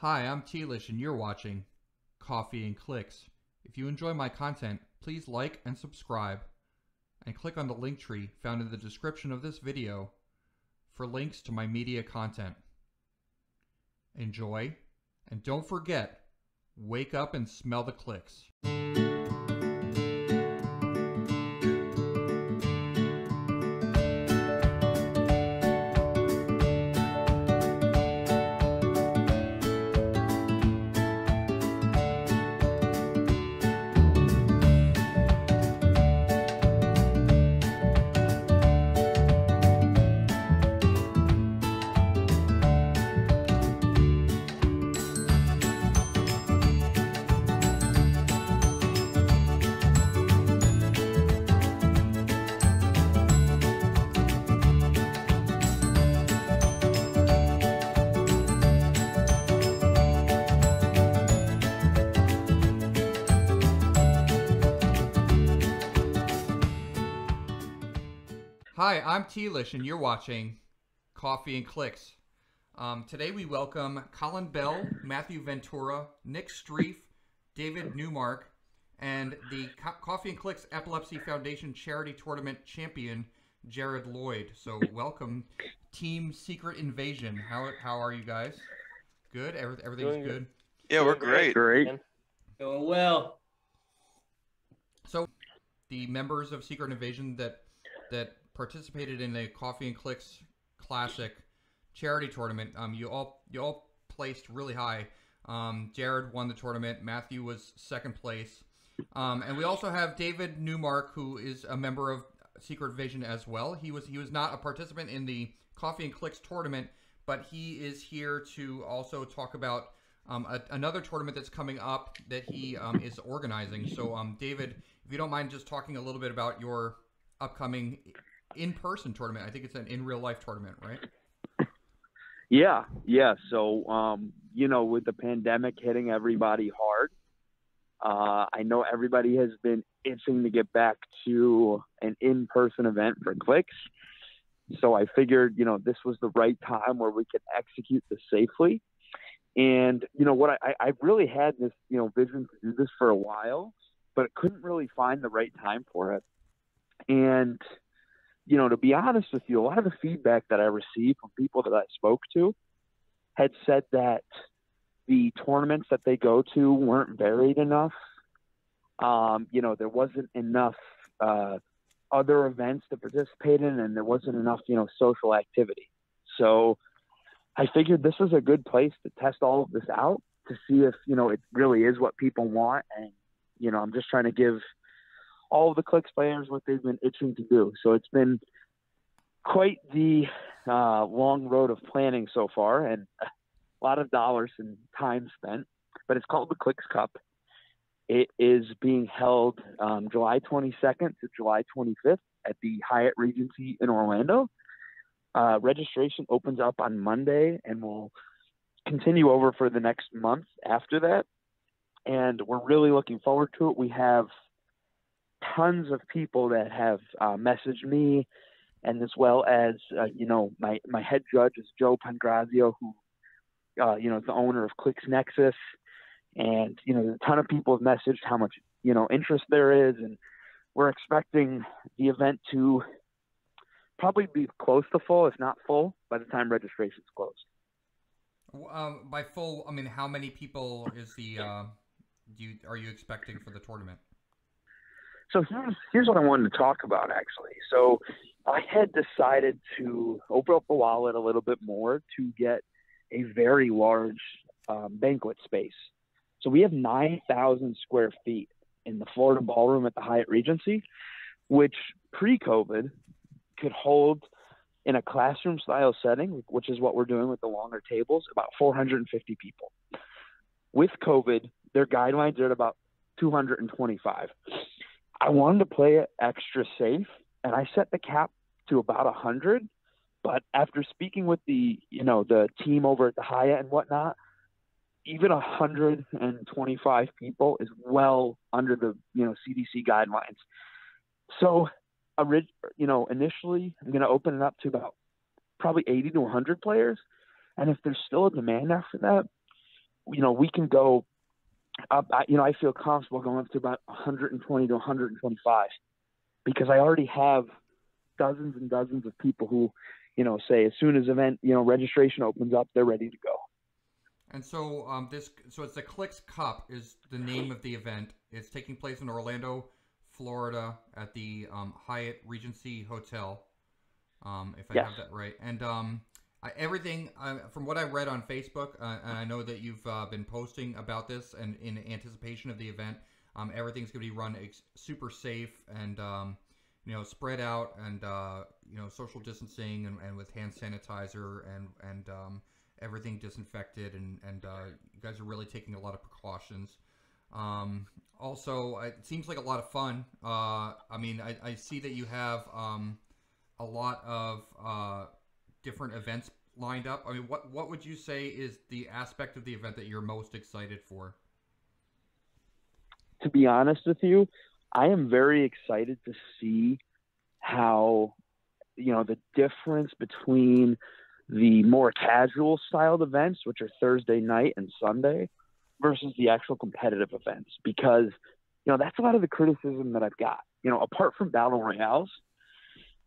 Hi, I'm Tlish and you're watching Coffee and Clicks. If you enjoy my content, please like and subscribe and click on the link tree found in the description of this video for links to my media content. Enjoy, and don't forget, wake up and smell the clicks. Hi, I'm Tlish and you're watching Coffee and Clicks. Today we welcome Colin Bell, Matthew Ventura, Nick Streif, David Newmark, and the Coffee and Clicks Epilepsy Foundation Charity Tournament champion, Jared Lloyd. So welcome, Team Secret Invasion. How are you guys? Good? Everything's good? Yeah, we're great. Going well. So the members of Secret Invasion that participated in a Coffee and Clicks Classic charity tournament. You all placed really high. Jared won the tournament. Matthew was second place. And we also have David Newmark, who is a member of Secret Invasion as well. He was not a participant in the Coffee and Clicks tournament, but he is here to also talk about another tournament that's coming up that he is organizing. So, David, if you don't mind just talking a little bit about your upcoming in-person tournament. I think it's an in-real-life tournament, right? Yeah. So, with the pandemic hitting everybody hard, I know everybody has been itching to get back to an in-person event for Clix. So I figured, this was the right time where we could execute this safely. And, I really had this, vision to do this for a while, but couldn't really find the right time for it. And, to be honest with you, a lot of the feedback that I received from people that I spoke to had said that the tournaments that they go to weren't varied enough. There wasn't enough other events to participate in, and there wasn't enough, social activity. So I figured this was a good place to test all of this out to see if, it really is what people want. And, I'm just trying to give all of the Clix players what they've been itching to do. So it's been quite the long road of planning so far, and a lot of dollars and time spent. But it's called the Clix Cup. It is being held July 22nd to July 25th at the Hyatt Regency in Orlando. Registration opens up on Monday and will continue over for the next month after that. And we're really looking forward to it. We have tons of people that have messaged me, and as well as my head judge is Joe Pangrazio, who is the owner of Clix Nexus, and a ton of people have messaged how much interest there is, and we're expecting the event to probably be close to full, if not full, by the time registration's closed. By full, I mean how many people is the are you expecting for the tournament? So here's what I wanted to talk about, actually. So I had decided to open up the wallet a little bit more to get a very large banquet space. So we have 9,000 square feet in the Florida Ballroom at the Hyatt Regency, which pre-COVID could hold, in a classroom-style setting, which is what we're doing with the longer tables, about 450 people. With COVID, their guidelines are at about 225. I wanted to play it extra safe, and I set the cap to about 100. But after speaking with the team over at the Hyatt and whatnot, even 125 people is well under the CDC guidelines. So, initially I'm going to open it up to about probably 80 to 100 players, and if there's still a demand after that, we can go up. I feel comfortable going up to about 120 to 125 because I already have dozens and dozens of people who, say as soon as event, registration opens up, they're ready to go. And so so it's the Clix Cup is the name of the event. It's taking place in Orlando, Florida, at the Hyatt Regency Hotel, if I have that right. And everything from what I read on Facebook, and I know that you've been posting about this, and in anticipation of the event, everything's going to be run super safe and spread out, and social distancing, and with hand sanitizer, and everything disinfected, and you guys are really taking a lot of precautions. Also, it seems like a lot of fun. I see that you have a lot of different events lined up. I mean, what would you say is the aspect of the event that you're most excited for? To be honest with you, I am very excited to see how, the difference between the more casual styled events, which are Thursday night and Sunday, versus the actual competitive events, because, that's a lot of the criticism that I've got. Apart from battle royales,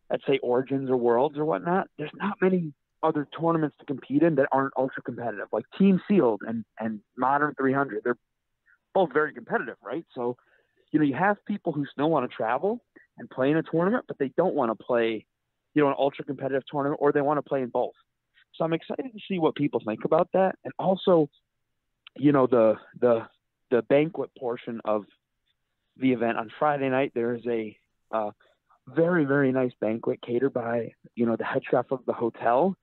let's say Origins or Worlds or whatnot, there's not many other tournaments to compete in that aren't ultra competitive, like Team Sealed and Modern 300. They're both very competitive, right? So, you have people who still want to travel and play in a tournament, but they don't want to play, an ultra competitive tournament, or they want to play in both. So I'm excited to see what people think about that. And also, the banquet portion of the event on Friday night, there is a very, very nice banquet catered by, the head chef of the hotel.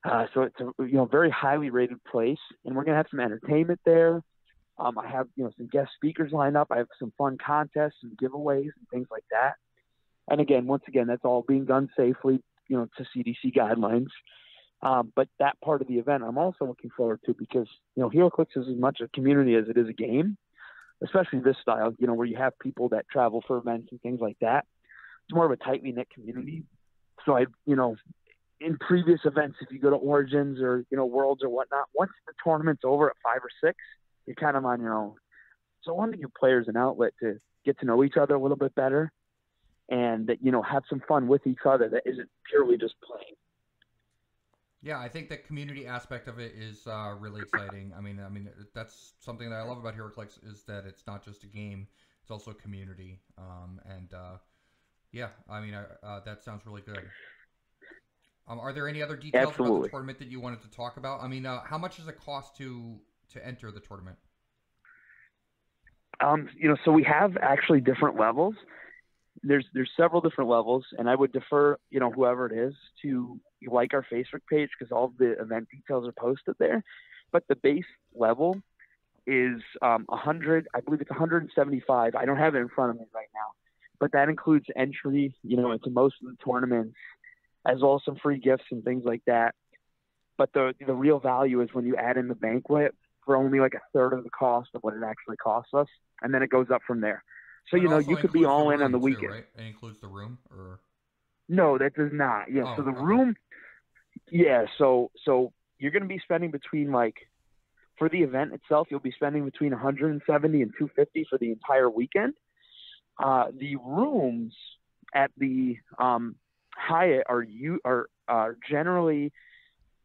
So it's a, very highly rated place, and we're going to have some entertainment there. I have, some guest speakers lined up. I have some fun contests and giveaways and things like that. And again, once again, that's all being done safely, to CDC guidelines. But that part of the event, I'm also looking forward to, because, HeroClix is as much a community as it is a game, especially this style, where you have people that travel for events and things like that. It's more of a tightly knit community. So in previous events, if you go to Origins or, Worlds or whatnot, once the tournament's over at 5 or 6, you're kind of on your own. So I want to give players an outlet to get to know each other a little bit better, and that, have some fun with each other that isn't purely just playing. Yeah, I think the community aspect of it is really exciting. I mean, that's something that I love about HeroClix, is that it's not just a game; it's also a community. That sounds really good. Are there any other details about the tournament that you wanted to talk about? I mean, how much does it cost to enter the tournament? So we have actually different levels. There's several different levels, and I would defer, whoever it is, to like our Facebook page, because all of the event details are posted there. But the base level is 100. I believe it's 175. I don't have it in front of me right now, but that includes entry, into most of the tournaments, as well as some free gifts and things like that. But the real value is when you add in the banquet for only like a third of the cost of what it actually costs us, and then it goes up from there. So, you could be all in on the weekend. Too, right? It includes the room, or? No, that does not. Yeah. Oh, so the room, so you're going to be spending between, for the event itself, you'll be spending between 170 and 250 for the entire weekend. The rooms at the Hyatt are generally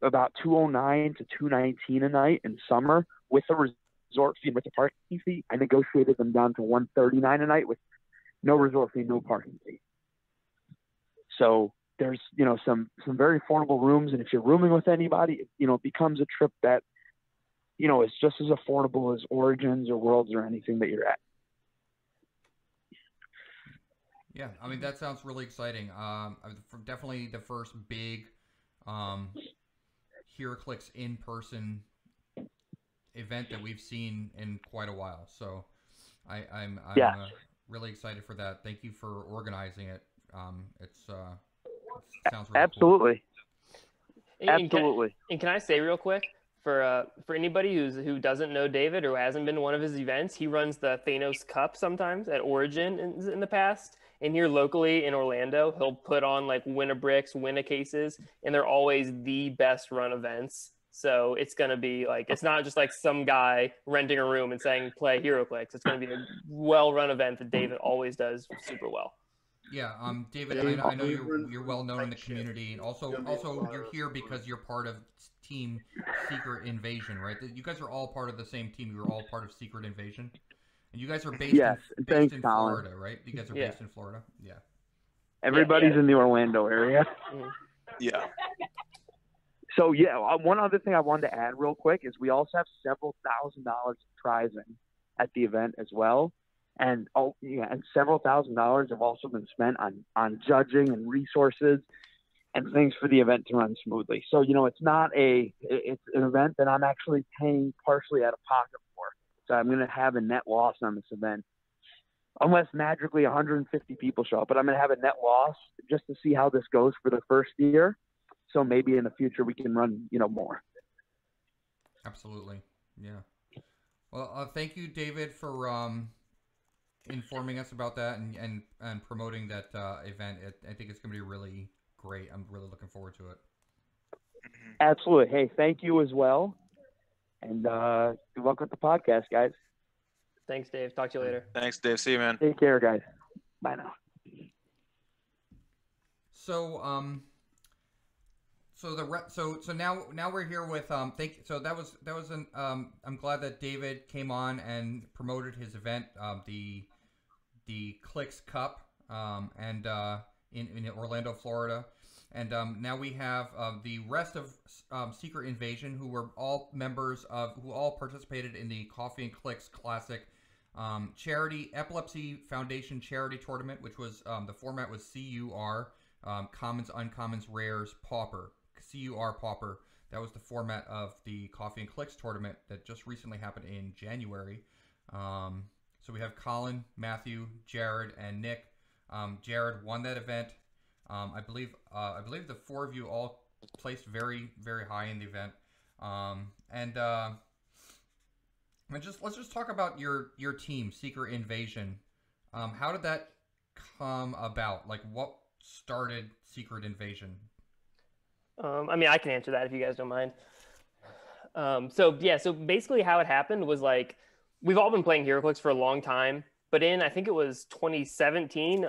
about $209 to $219 a night in summer, with a resort fee and with the parking fee. I negotiated them down to $139 a night with no resort fee, no parking fee. So there's, some very affordable rooms. And if you're rooming with anybody, it becomes a trip that, is just as affordable as Origins or Worlds or anything that you're at. Yeah, I mean, that sounds really exciting. Definitely the first big HeroClix in-person event that we've seen in quite a while. So I'm really excited for that. Thank you for organizing it. It sounds really absolutely cool. Absolutely. And can I say real quick, for anybody who doesn't know David or who hasn't been to one of his events, he runs the Thanos Cup sometimes at Origin in the past. And here locally in Orlando, he'll put on like win-a-bricks, win-a-cases, and they're always the best run events So it's going to be like, it's not just like some guy renting a room and saying, play HeroClix. It's going to be a well-run event that David always does super well. Yeah, David, I know you're well known in the community, and also you're here because you're part of Team Secret Invasion, right? You guys are all part of the same team. You're all part of Secret Invasion, and you guys are based in Florida, right? You guys are based in Florida. Yeah. Everybody's in the Orlando area. Mm-hmm. Yeah. So yeah, one other thing I wanted to add real quick is we also have several $1,000s prizing at the event as well. And several $1,000s have also been spent on judging and resources and things for the event to run smoothly. So, it's it's an event that I'm actually paying partially out of pocket for. So I'm going to have a net loss on this event. Unless magically 150 people show up, but I'm going to have a net loss just to see how this goes for the first year. So maybe in the future we can run, more. Absolutely. Yeah. Well, thank you, David, for informing us about that and promoting that event. I think it's going to be really great. I'm really looking forward to it. Absolutely. Hey, thank you as well. And good luck with the podcast, guys. Thanks, Dave. Talk to you later. Thanks, Dave. See you, man. Take care, guys. Bye now. So now we're here with I'm glad that David came on and promoted his event, the Clix Cup, and in Orlando, Florida. And now we have the rest of Secret Invasion, who were all members who all participated in the Coffee and Clix Classic charity Epilepsy Foundation charity tournament, which was the format was CUR, Commons, Uncommons, Rares, Pauper. CUR Pauper. That was the format of the Coffee and Clix tournament that just recently happened in January. So we have Colin, Matthew, Jared, and Nick. Jared won that event. I believe the four of you all placed very, very high in the event. Let's just talk about your team, Secret Invasion. How did that come about? Like, what started Secret Invasion? I can answer that if you guys don't mind. So basically how it happened was like, we've all been playing HeroClix for a long time, but I think it was 2017,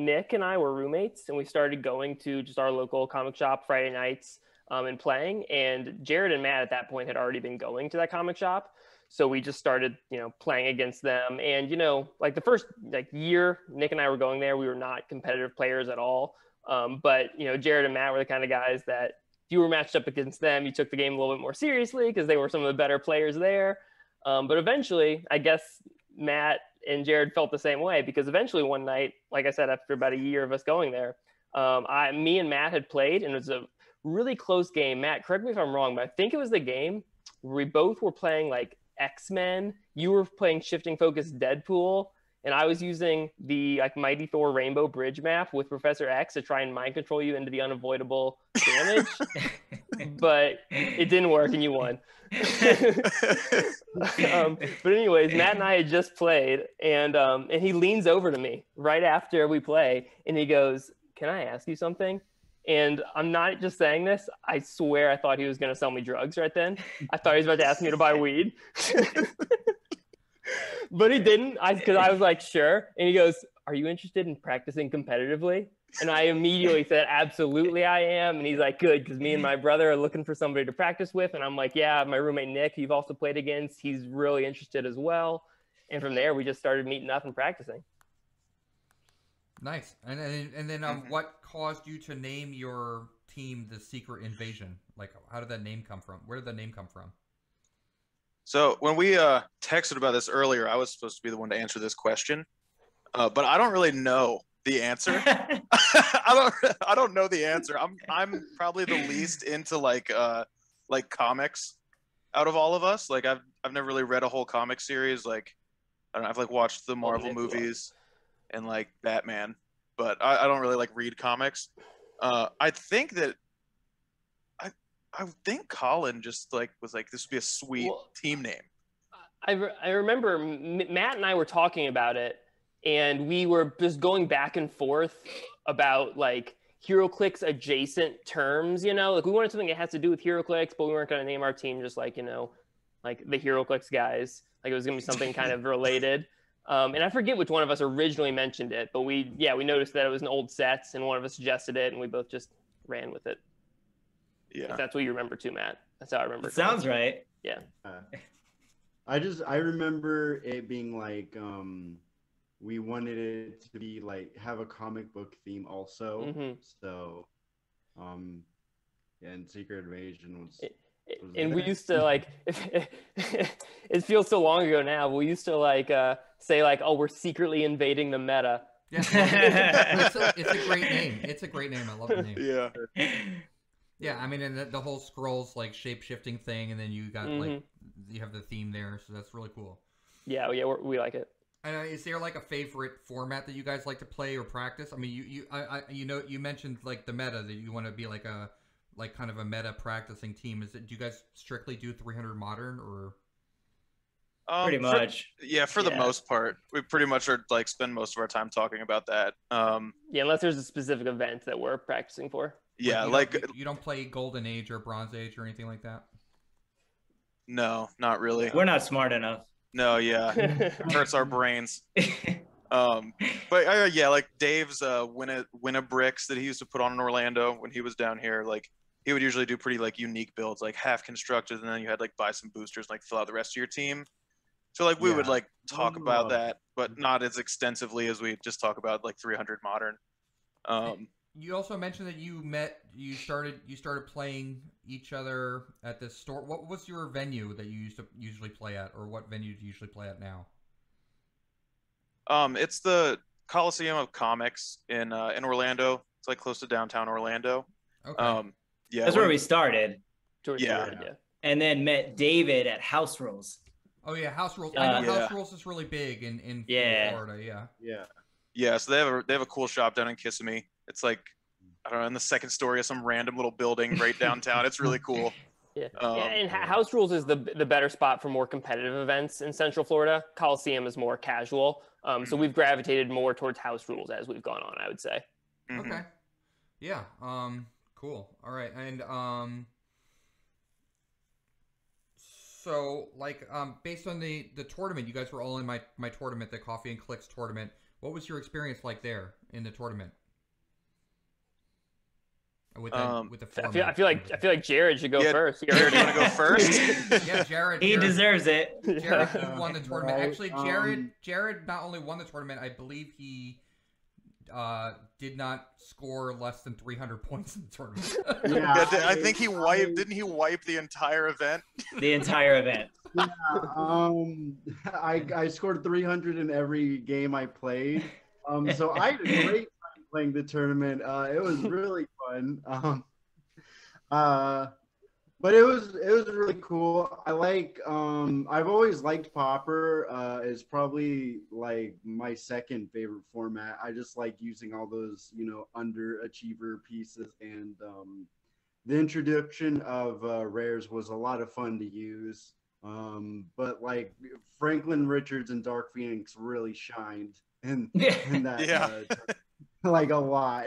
Nick and I were roommates and we started going to just our local comic shop Friday nights and playing. And Jared and Matt at that point had already been going to that comic shop. So we just started, playing against them. And, like the first year Nick and I were going there, we were not competitive players at all. But Jared and Matt were the kind of guys that if you were matched up against them, you took the game a little bit more seriously because they were some of the better players there. But eventually, I guess Matt and Jared felt the same way, because eventually one night, like I said, after about a year of us going there, me and Matt had played, and it was a really close game. Matt, correct me if I'm wrong, but I think it was the game where we both were playing like X-Men. You were playing Shifting Focus Deadpool, and I was using the Mighty Thor Rainbow Bridge map with Professor X to try and mind control you into the unavoidable damage. But it didn't work and you won. But anyways, Matt and I had just played, and he leans over to me right after we play and he goes, "Can I ask you something?" And I'm not just saying this. I swear I thought he was going to sell me drugs right then. I thought he was about to ask me to buy weed. But he didn't, because I was like, sure. And he goes, "Are you interested in practicing competitively?" And I immediately said, "Absolutely I am." And he's like, "Good, because me and my brother are looking for somebody to practice with." And I'm like, "Yeah, my roommate Nick, who you've also played against, he's really interested as well." And from there, we just started meeting up and practicing. Nice. And then what caused you to name your team the Secret Invasion? Like, how did that name come from? Where did the name come from? So when we texted about this earlier, I was supposed to be the one to answer this question, but I don't really know the answer. I don't know the answer. I'm probably the least into like comics out of all of us. Like I've never really read a whole comic series. Like I don't know, I've like watched the Marvel movies and like Batman, but I don't really like read comics. I think that I think Colin just like was like, this would be a sweet team name. I remember Matt and I were talking about it, and we were just going back and forth about like HeroClix adjacent terms, you know, like we wanted something that has to do with HeroClix, but we weren't going to name our team just like, you know, like the HeroClix guys. Like it was going to be something kind of related. And I forget which one of us originally mentioned it, but we noticed that it was an old set and one of us suggested it and we both just ran with it. Yeah. If that's what you remember too, Matt. That's how I remember. It sounds right. Yeah. I remember it being like, we wanted it to be like, have a comic book theme also. Mm-hmm. So, and Secret Invasion was and we used to like, it feels so long ago now, but we used to like say like, oh, we're secretly invading the meta. Yeah, it's a great name. It's a great name. I love the name. Yeah. Yeah, I mean, and the whole scrolls like shape shifting thing, and then you got like you have the theme there, so that's really cool. Yeah, we like it. Is there like a favorite format that you guys like to play or practice? I mean, you mentioned like the meta that you want to be like kind of a meta practicing team. Do you guys strictly do 300 modern or? Pretty much. For the most part, we pretty much are like spend most of our time talking about that. Yeah, unless there's a specific event that we're practicing for. Yeah, you don't play Golden Age or Bronze Age or anything like that. No, not really. We're not smart enough. No, yeah, it hurts our brains. But yeah, like Dave's winna bricks that he used to put on in Orlando when he was down here. Like he would usually do pretty like unique builds, like half constructed, and then you had like buy some boosters, and, like fill out the rest of your team. So like we would like talk about that, but not as extensively as we just talk about like 300 modern. You also mentioned that you started playing each other at this store. What was your venue that you used to usually play at, or what venue do you usually play at now? It's the Coliseum of Comics in Orlando. It's like close to downtown Orlando. Okay. Yeah, That's where we started. Yeah. And then met David at House Rules. Oh yeah, House Rules. I know House Rules is really big in Florida. Yeah. So they have a cool shop down in Kissimmee. It's like, I don't know, in the second story of some random little building right downtown. It's really cool. Yeah. And House Rules is the better spot for more competitive events in Central Florida. Coliseum is more casual. So we've gravitated more towards House Rules as we've gone on, I would say. Mm-hmm. Okay. Yeah. Cool. All right. And so like based on the tournament, you guys were all in my tournament, the Coffee and Clix tournament. What was your experience like there in the tournament? With the format? I feel like Jared should go first. Jared, you want to go first? Yeah, Jared. He deserves it. Jared won the tournament. Actually, Jared not only won the tournament, I believe he did not score less than 300 points in the tournament. Yeah, I think he wiped. Didn't he wipe the entire event? The entire event. Yeah, I scored 300 in every game I played. So I had a great time playing the tournament. It was really fun. But it was really cool. I like I've always liked Pauper. Is probably like my second favorite format. I just like using all those, underachiever pieces, and the introduction of rares was a lot of fun to use. But like Franklin Richards and Dark Phoenix really shined in that like a lot.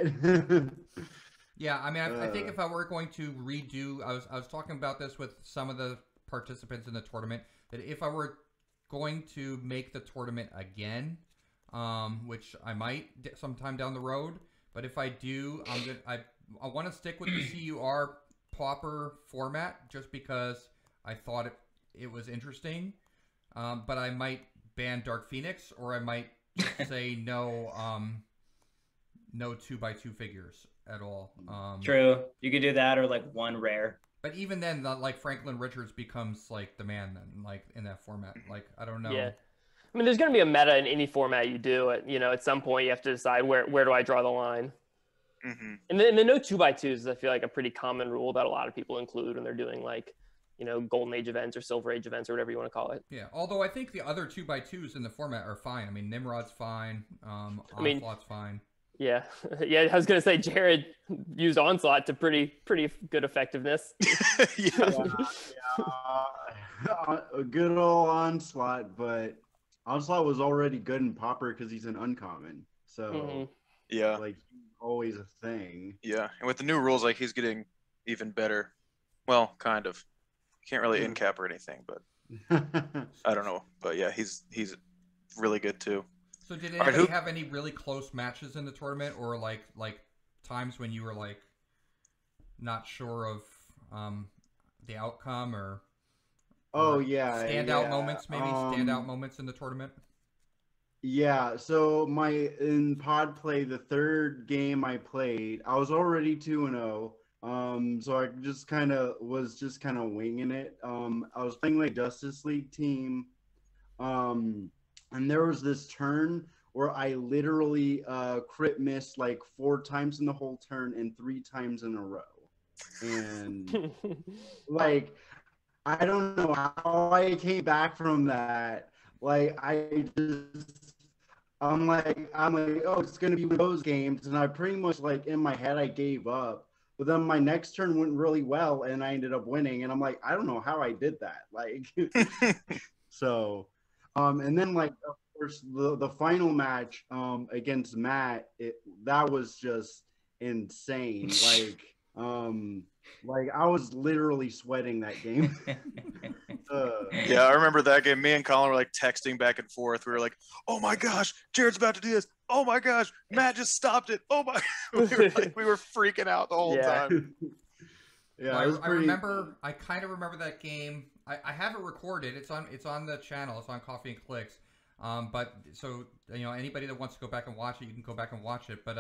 Yeah, I mean, I think if I were going to redo, I was talking about this with some of the participants in the tournament, that if I were going to make the tournament again, which I might sometime down the road, but if I do, I want to stick with the CUR Pauper format just because I thought it was interesting, but I might ban Dark Phoenix, or I might just say no 2x2 figures at all. True, you could do that, or like one rare. But even then, like Franklin Richards becomes like the man then, like in that format. Like I don't know. Yeah, I mean, there's going to be a meta in any format you do. At some point you have to decide where do I draw the line. Mm-hmm. And the no 2x2s is, I feel like, a pretty common rule that a lot of people include when they're doing like Golden Age events or Silver Age events or whatever you want to call it. Yeah, although I think the other 2x2s in the format are fine. I mean, Nimrod's fine. Onslaught's fine. Yeah, I was gonna say Jared used Onslaught to pretty good effectiveness. A good old Onslaught, but Onslaught was already good in Pauper because he's an uncommon. So Yeah. Like always a thing. Yeah, and with the new rules, like he's getting even better. Well, kind of. Can't really in cap or anything, but I don't know. But yeah, he's really good too. So did All right, anybody have any really close matches in the tournament, or like times when you were like not sure of the outcome, or standout moments, maybe standout moments in the tournament? Yeah, so in pod play, the third game I played, I was already 2-0. So I was just kind of winging it. I was playing like Justice League team. And there was this turn where I literally crit missed like 4 times in the whole turn and 3 times in a row. And like I don't know how I came back from that. Like I'm like, oh, it's gonna be one of those games, and I pretty much like in my head I gave up. But then my next turn went really well, and I ended up winning. And I'm like, I don't know how I did that. Like, so, and then like of course the final match against Matt, that was just insane. Like I was literally sweating that game. Yeah, I remember that game. Me and Colin were like texting back and forth. We were like, "Oh my gosh, Jared's about to do this! Oh my gosh, Matt just stopped it! Oh my!" we were freaking out the whole time. Yeah, Well, I kind of remember that game. I have it recorded. It's on the channel. It's on Coffee and Clicks. But so anybody that wants to go back and watch it, you can go back and watch it. But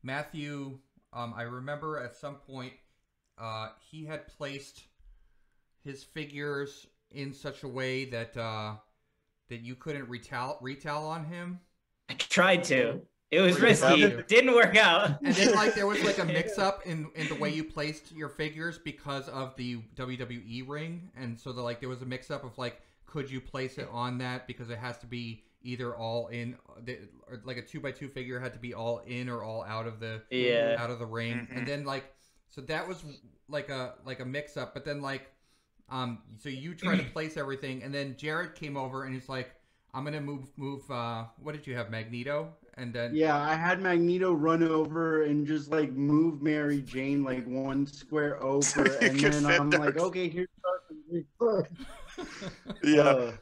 Matthew, I remember at some point he had placed his figures in such a way that that you couldn't retail on him. I tried to. It was risky. It didn't work out. And then like there was like a mix-up in the way you placed your figures because of the WWE ring, and so there was a mix-up of like, could you place it on that because it has to be either all in, or like a 2x2 figure had to be all in or all out of the ring, Mm-hmm. and then like so that was like a mix-up, but then like so you try to place everything, and then Jared came over and he's like, I'm gonna move what did you have, Magneto? And then I had Magneto run over and just like move Mary Jane like 1 square over, and then I'm like, okay, here's Yeah.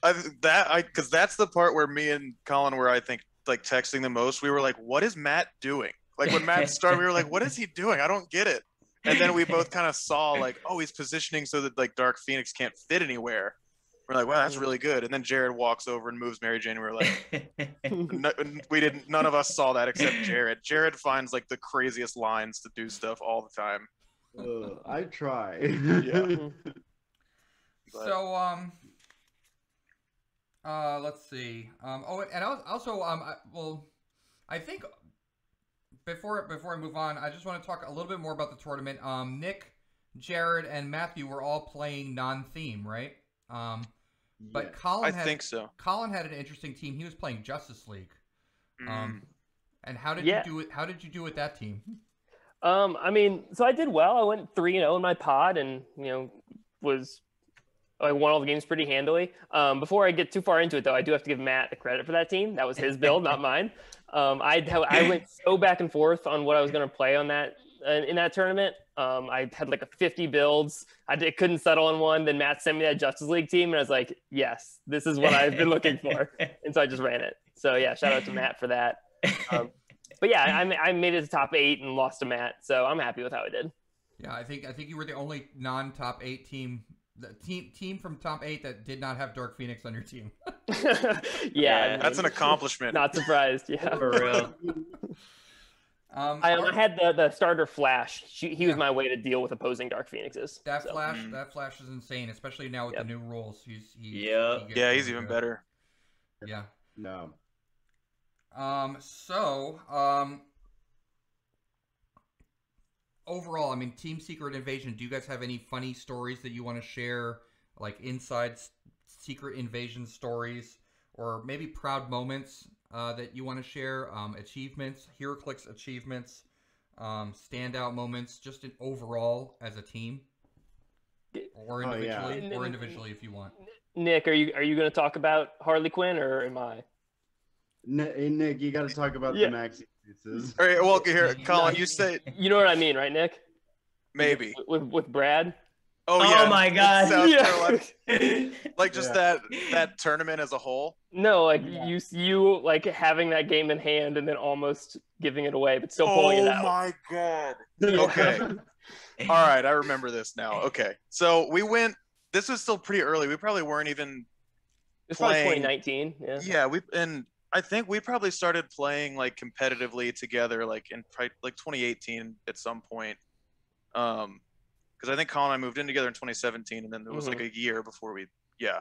Because that's the part where me and Colin were, I think, like texting the most. We were like, what is Matt doing? Like when Matt started, we were like, what is he doing? I don't get it. And then we both kind of saw like, oh, he's positioning so that like Dark Phoenix can't fit anywhere. We're like, wow, that's really good. And then Jared walks over and moves Mary Jane. And we were like, none of us saw that except Jared. Jared finds like the craziest lines to do stuff all the time. I try. Yeah. So let's see. And also I think before I move on, I just want to talk a little bit more about the tournament. Nick, Jared, and Matthew were all playing non-theme, right? But Colin think so. Colin had an interesting team. He was playing Justice League. And how did you do it? How did you do with that team? I mean, so I did well. I went 3-0 in my pod, and I won all the games pretty handily. Before I get too far into it, though, I do have to give Matt the credit for that team. That was his build, not mine. I went so back and forth on what I was going to play on that in that tournament. I had like a 50 builds. I couldn't settle on one. Then Matt sent me that Justice League team, and I was like, yes, this is what I've been looking for. And so I just ran it. So yeah, shout out to Matt for that. But yeah, I made it to top 8 and lost to Matt, so I'm happy with how I did. Yeah, I think you were the only non-top 8 team. The team from top 8 that did not have Dark Phoenix on your team. Yeah, that's an accomplishment. Not surprised. Yeah, for real. I had the starter Flash. He was my way to deal with opposing Dark Phoenixes. That Flash is insane, especially now with the new rules. He's even better. Yeah. No. Overall, I mean, Team Secret Invasion, do you guys have any funny stories that you want to share, like inside Secret Invasion stories, or maybe proud moments that you want to share, achievements, HeroClix achievements, standout moments, just in overall as a team, or individually if you want. Nick, are you going to talk about Harley Quinn, or am I? Hey, Nick, you got to talk about the maxi pieces. All right, well, here, Colin, you say You know what I mean, right, Nick? maybe. With Brad. Oh yeah. Oh my in God. South Yeah. Carolina. Like just that tournament as a whole. No, like you like having that game in hand and then almost giving it away, but still pulling it out. Oh my God. Okay. All right, I remember this now. Okay. So we went. This was still pretty early. We probably weren't even It's probably playing. 2019. Yeah. Yeah, and I think we probably started playing like competitively together like in like 2018 at some point. Because I think Colin and I moved in together in 2017, and then there was like a year before we. Yeah.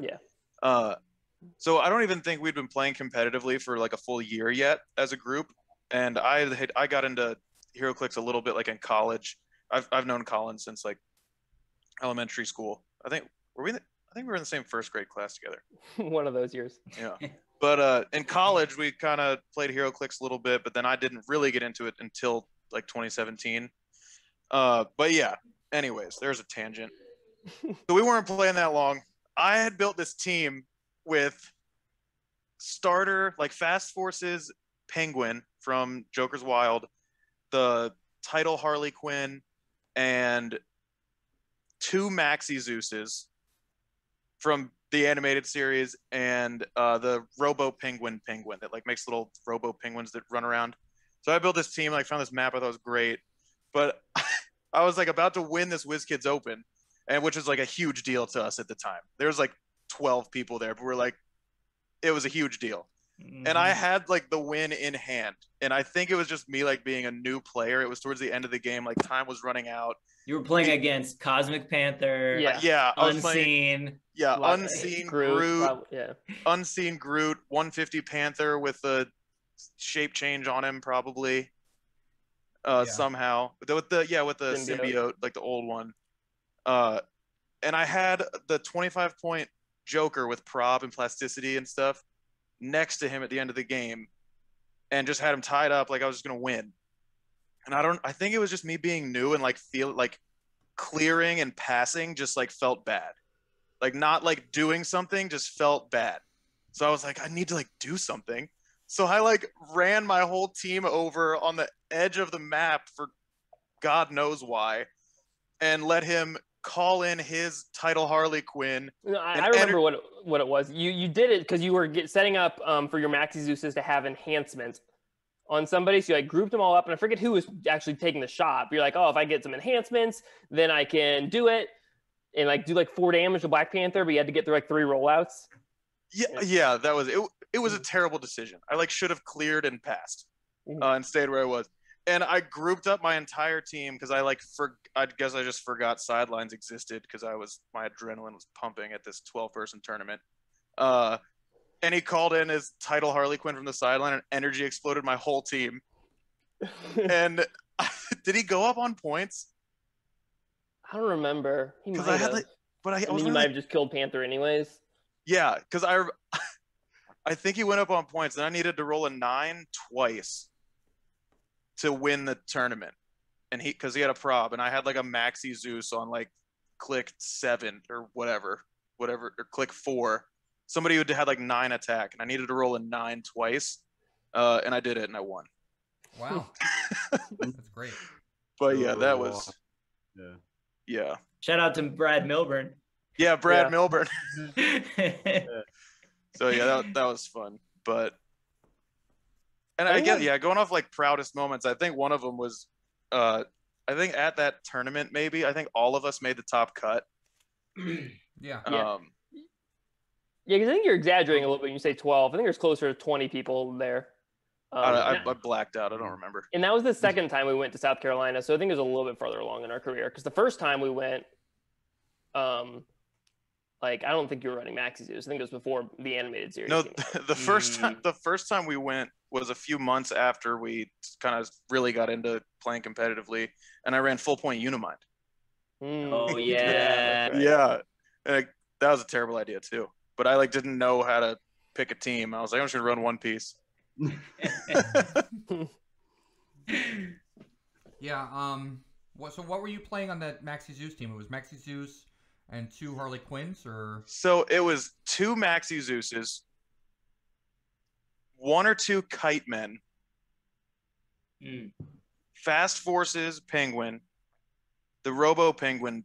So I don't even think we'd been playing competitively for like a full year yet as a group. And I got into HeroClix a little bit like in college. I've known Colin since like elementary school. I think we were in the same first grade class together. One of those years. Yeah. But in college we kind of played HeroClix a little bit, but then I didn't really get into it until like 2017. But yeah. Anyways, there's a tangent. So we weren't playing that long. I had built this team with starter like Fast Forces Penguin from Joker's Wild, the title Harley Quinn, and 2 Maxi Zeuses from the animated series, and the Robo Penguin that like makes little Robo Penguins that run around. So I built this team, like found this map I thought was great, but I was like about to win this WizKids Open, and which was like a huge deal to us at the time. There was like 12 people there, but we're like, it was a huge deal. And I had like the win in hand, and I think it was just me like being a new player. It was towards the end of the game, like time was running out. You were playing against Cosmic Panther. Yeah. I was Unseen. Unseen Groot. Probably, Unseen Groot, 150 Panther with the shape change on him probably. Somehow with the symbiote, like the old one. And I had the 25-point Joker with prob and plasticity and stuff next to him at the end of the game, and just had him tied up like I was just gonna win. And I think it was just me being new and like feel like clearing and passing just like felt bad, like not like doing something just felt bad. So I was like, I need to like do something. So I like ran my whole team over on the edge of the map for God knows why, and let him call in his title Harley Quinn. I remember what it was. You did it because you were setting up for your Maxi Zeuses to have enhancements on somebody. So you like grouped them all up, and I forget who was actually taking the shot. But you're like, oh, if I get some enhancements, then I can do it and like do like 4 damage to Black Panther. But you had to get through like 3 rollouts. Yeah, that was it. It was a terrible decision. I like should have cleared and passed and stayed where I was. And I grouped up my entire team because I guess I just forgot sidelines existed because my adrenaline was pumping at this 12-person tournament. And he called in his title Harley Quinn from the sideline, and energy exploded my whole team. And did he go up on points? I don't remember. He might I have. You might have just killed Panther anyways. Yeah, because I think he went up on points, and I needed to roll a 9 twice to win the tournament, and because he had a prob, and I had like a Maxi Zeus on like click 7 or whatever, or click 4. Somebody who had like 9 attack, and I needed to roll a 9 twice, and I did it, and I won. Wow, that's great. But yeah, that was yeah. Shout out to Brad Milburn. Yeah, Brad Milburn. So yeah, that was fun. But and I get going off like proudest moments. I think one of them was I think at that tournament maybe I think all of us made the top cut. Yeah. Because I think you're exaggerating a little bit when you say 12. I think there's closer to 20 people there. I blacked out. I don't remember. And that was the second time we went to South Carolina, so I think it was a little bit farther along in our career. Because the first time we went, like I don't think you were running Maxi Zeus. I think it was before the animated series. No, the first time we went was a few months after we kind of really got into playing competitively, and I ran full point Unimind. Oh yeah, right. Yeah, and that was a terrible idea too. But I like didn't know how to pick a team. I was like, I'm just gonna run one piece. Yeah. So what were you playing on that Maxi Zeus team? It was Maxi Zeus and 2 Harley Quinns, or? So it was 2 Maxi Zeuses, 1 or 2 Kite Men, Fast Forces Penguin, the Robo Penguin,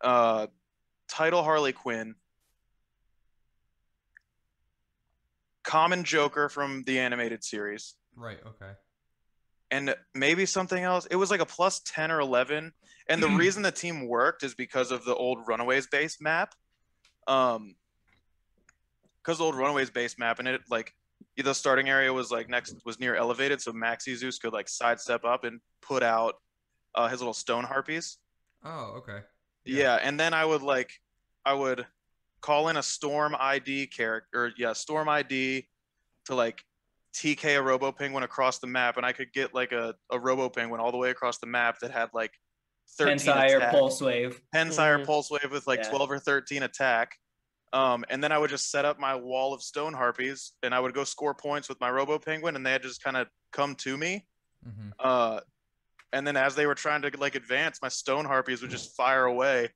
Title Harley Quinn, Common Joker from the animated series. Right. Okay. And maybe something else. It was like a plus 10 or 11. And the reason the team worked is because of the old Runaways base map. Because the old Runaways base map, and it like the starting area was like was near elevated, so Maxi Zeus could like sidestep up and put out his little stone harpies. Oh, okay. Yeah, and then I would call in a Storm ID character, Storm ID to like TK a Robo Penguin across the map, and I could get like a Robo Penguin all the way across the map that had like 13 Pensire attack. Pulse Wave. Pensire Pulse Wave with like 12 or 13 attack. And then I would just set up my wall of stone harpies, and I would go score points with my Robo Penguin, and they had just kind of come to me. And then as they were trying to like advance, my stone harpies would just fire away.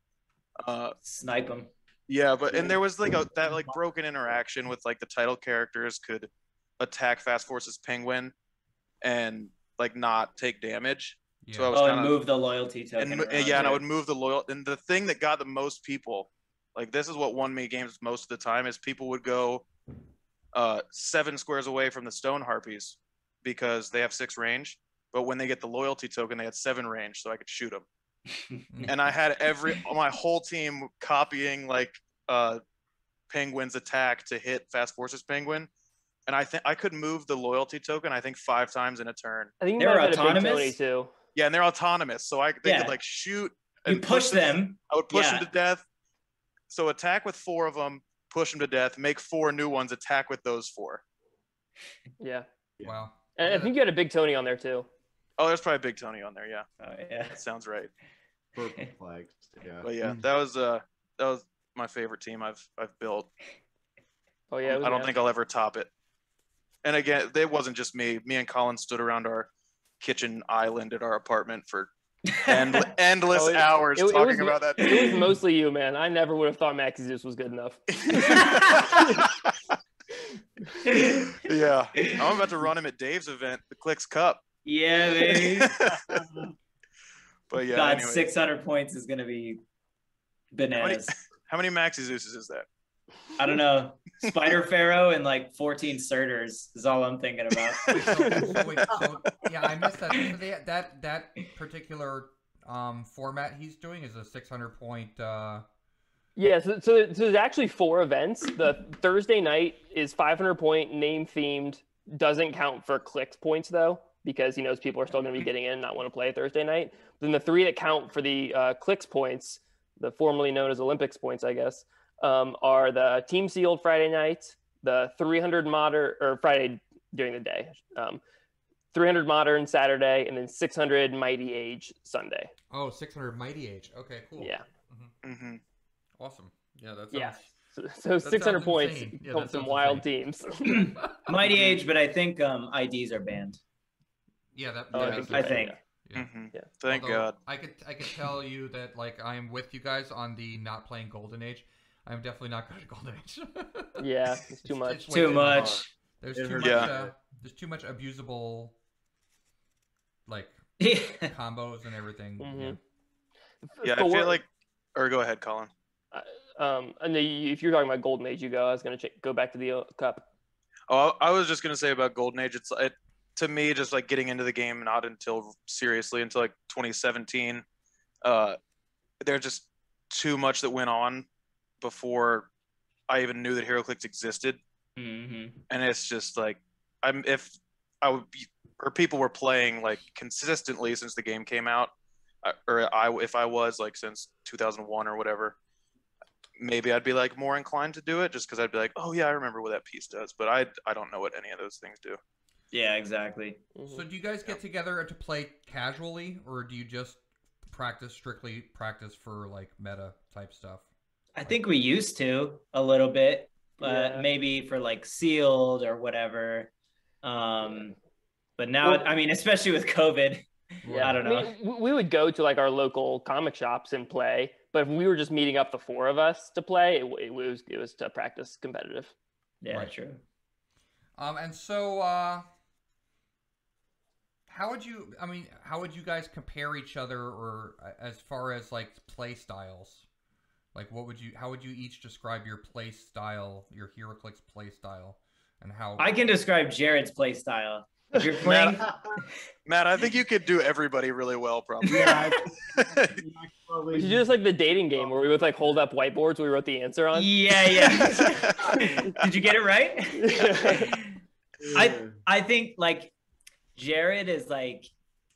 Snipe them. Yeah, and there was like that like broken interaction with like the title characters could attack Fast Forces Penguin and like not take damage. Yeah. So I was and move the loyalty token. and I would move the loyal. And the thing that got the most people, like this is what won me games most of the time, is people would go 7 squares away from the stone harpies because they have 6 range. But when they get the loyalty token, they had 7 range, so I could shoot them. And I had my whole team copying like Penguin's attack to hit Fast Forces Penguin. And I think I could move the loyalty token, I think 5 times in a turn. I think they're autonomous too. Yeah, and they're autonomous, so they could like shoot. You And push them. I would push them to death. So attack with 4 of them, push them to death, make 4 new ones, attack with those 4. Yeah. Wow. And I think you had a Big Tony on there too. Oh, there's probably Big Tony on there. Yeah. Oh yeah. That sounds right. Purple flags. Yeah. But yeah, that was my favorite team I've built. Oh yeah. I don't think I'll ever top it. And again, it wasn't just me. Me and Colin stood around our kitchen island at our apartment for endless hours talking about that. It was mostly you, man. I never would have thought Maxi Zeus was good enough. Yeah, I'm about to run him at Dave's event, the Clix Cup. Yeah, baby. But yeah, God, anyway. 600 points is gonna be bananas. How many Maxi Zeuses is that? I don't know. Spider Pharaoh and like 14 Surters is all I'm thinking about. Yeah, I missed that. So that particular format he's doing is a 600 point. Yeah, so there's actually 4 events. The Thursday night is 500 point, name themed, doesn't count for Clix points though, because he knows people are still going to be getting in and not want to play Thursday night. Then the 3 that count for the Clix points, the formerly known as Olympics points, I guess, are the Team Sealed Friday night, the 300 modern, or Friday during the day, 300 modern Saturday, and then 600 Mighty Age Sunday. Oh, 600 Mighty Age. Okay, cool. Yeah. Mm-hmm. Awesome. Yeah, that's So 600 points yeah, from some wild teams. Mighty Age, but I think IDs are banned. Yeah, I think. Yeah. Mm-hmm. Yeah. Thank God. I could tell you that like I am with you guys on the not playing Golden Age. I'm definitely not good at Golden Age. Yeah, it's too much. Way Too much. There's too much. There's too much abusable, like combos and everything. Mm-hmm. Yeah, I feel like. Or go ahead, Colin. And if you're talking about Golden Age, you go. I was gonna go back to the Cup. Oh, I was just gonna say about Golden Age. To me, just like getting into the game, not until like 2017. There's just too much that went on before I even knew that HeroClix existed. Mm-hmm. And it's just like if people were playing like consistently since the game came out, if I was like since 2001 or whatever, maybe I'd be like more inclined to do it just because I'd be like, oh yeah, I remember what that piece does, but I don't know what any of those things do. Yeah, exactly. So do you guys get together to play casually, or do you just strictly practice for like meta type stuff? I think we used to a little bit, but maybe for like sealed or whatever. But now, I mean, especially with COVID, I don't know. I mean, we would go to like our local comic shops and play, but if we were just meeting up the 4 of us to play, it was to practice competitive. Yeah, Right. true. And so, how would you guys compare each other, or as far as like play styles? Like, how would you each describe your play style, your HeroClix play style, and how? I can describe Jared's play style. If you're playing, Matt, I think you could do everybody really well, probably. Yeah, We should do this like the dating game where we would like hold up whiteboards we wrote the answer on. yeah. Did you get it right? I think like Jared is like,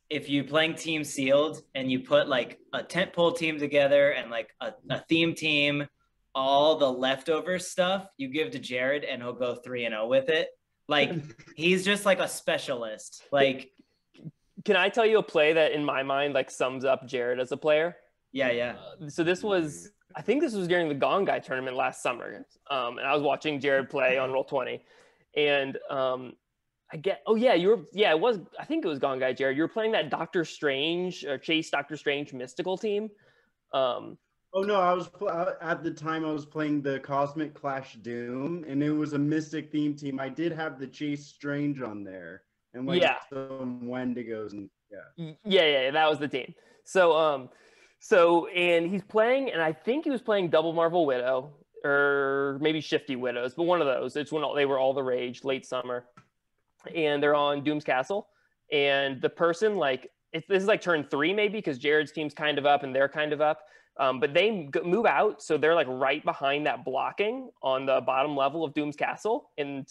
if you're playing team sealed and you put like a tentpole team together and like a theme team, all the leftover stuff you give to Jared and he'll go 3-0 with it. Like he's just like a specialist. Like, can I tell you a play that in my mind like sums up Jared as a player? Yeah. So I think this was during the Gong Guy tournament last summer. And I was watching Jared play on Roll20, and it was, I think it was Gong Guy, Jared. You were playing that Doctor Strange or Chase Doctor Strange mystical team. Oh no, at the time I was playing the Cosmic Clash Doom, and it was a Mystic theme team. I did have the Chase Strange on there, and like some Wendigos and yeah, that was the team. So and he's playing, and I think he was playing Double Marvel Widow or maybe Shifty Widows, but one of those. It's when they were all the rage, late summer, and they're on Doom's Castle, and the person this is like turn 3 maybe because Jared's team's kind of up and they're kind of up. But they move out, so they're like right behind that blocking on the bottom level of Doom's Castle, and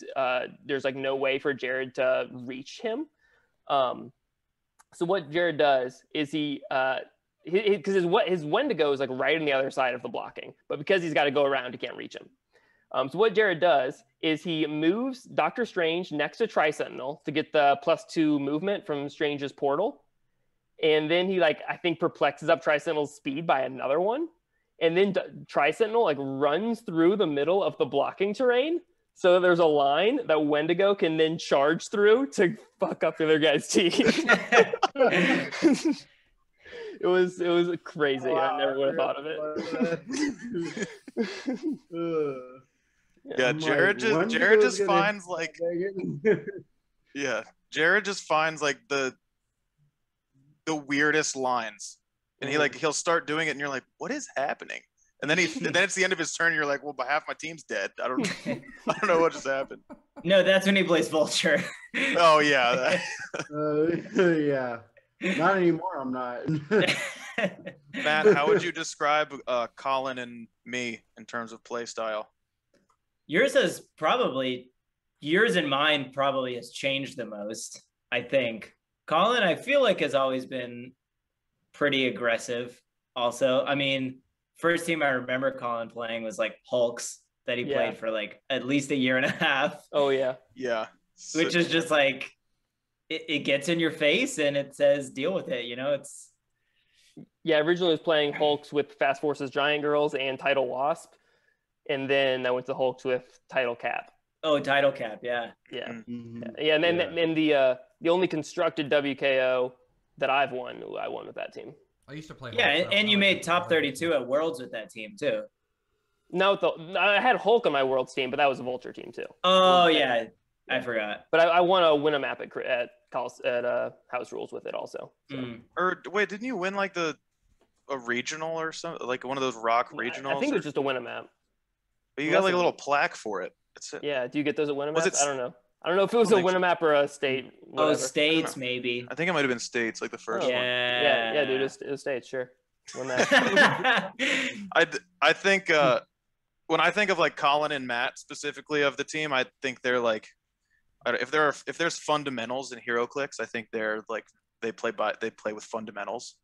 there's like no way for Jared to reach him. So what Jared does is because his Wendigo is like right on the other side of the blocking, but because he's got to go around, he can't reach him. So what Jared does is he moves Doctor Strange next to Tri-Sentinel to get the +2 movement from Strange's portal. And then he I think perplexes up Tri-Sentinel's speed by another one. And then Tri-Sentinel runs through the middle of the blocking terrain. So there's a line that Wendigo can then charge through to fuck up the other guy's team. It was crazy. I never would have thought of it. Yeah, Jared just finds Jared just finds the weirdest lines, and he'll start doing it, and you're like, what is happening? And then then it's the end of his turn. And you're like, well, by half my team's dead. I don't know what just happened. No, that's when he plays Vulture. Oh yeah. Yeah. Not anymore. I'm not. Matt, how would you describe Colin and me in terms of play style? Yours and mine probably has changed the most, I think. Colin, I feel like, has always been pretty aggressive also. I mean, first team I remember Colin playing was like Hulks that he played for at least a year and a half. Oh, yeah. Yeah. Which is just it gets in your face and it says deal with it, it's... Yeah, originally I was playing Hulks with Fast Forces Giant Girls and Tidal Wasp. And then I went to Hulks with Tidal Cap. Oh, Tidal Cap, yeah. Yeah. Mm-hmm. Yeah, and then the only constructed WKO that I won with that team. I used to play. Yeah, Hulk, and you made top 32 at Worlds with that team too. No, I had Hulk on my Worlds team, but that was a Vulture team too. Oh yeah, I forgot. But I won a win a map at House Rules with it also. So. Or wait, didn't you win a regional or something, like one of those rock regionals? I think it was just a win a map. But you got a little plaque for it. Yeah, do you get those at Winamap? I don't know. I don't know if it was a Winamap or a state. Whatever. Oh, states maybe. I think it might have been states, the first one. Yeah, dude, it was states, sure. I think when I think of Colin and Matt specifically of the team, I think they're if there's fundamentals in HeroClix, I think they're they play with fundamentals.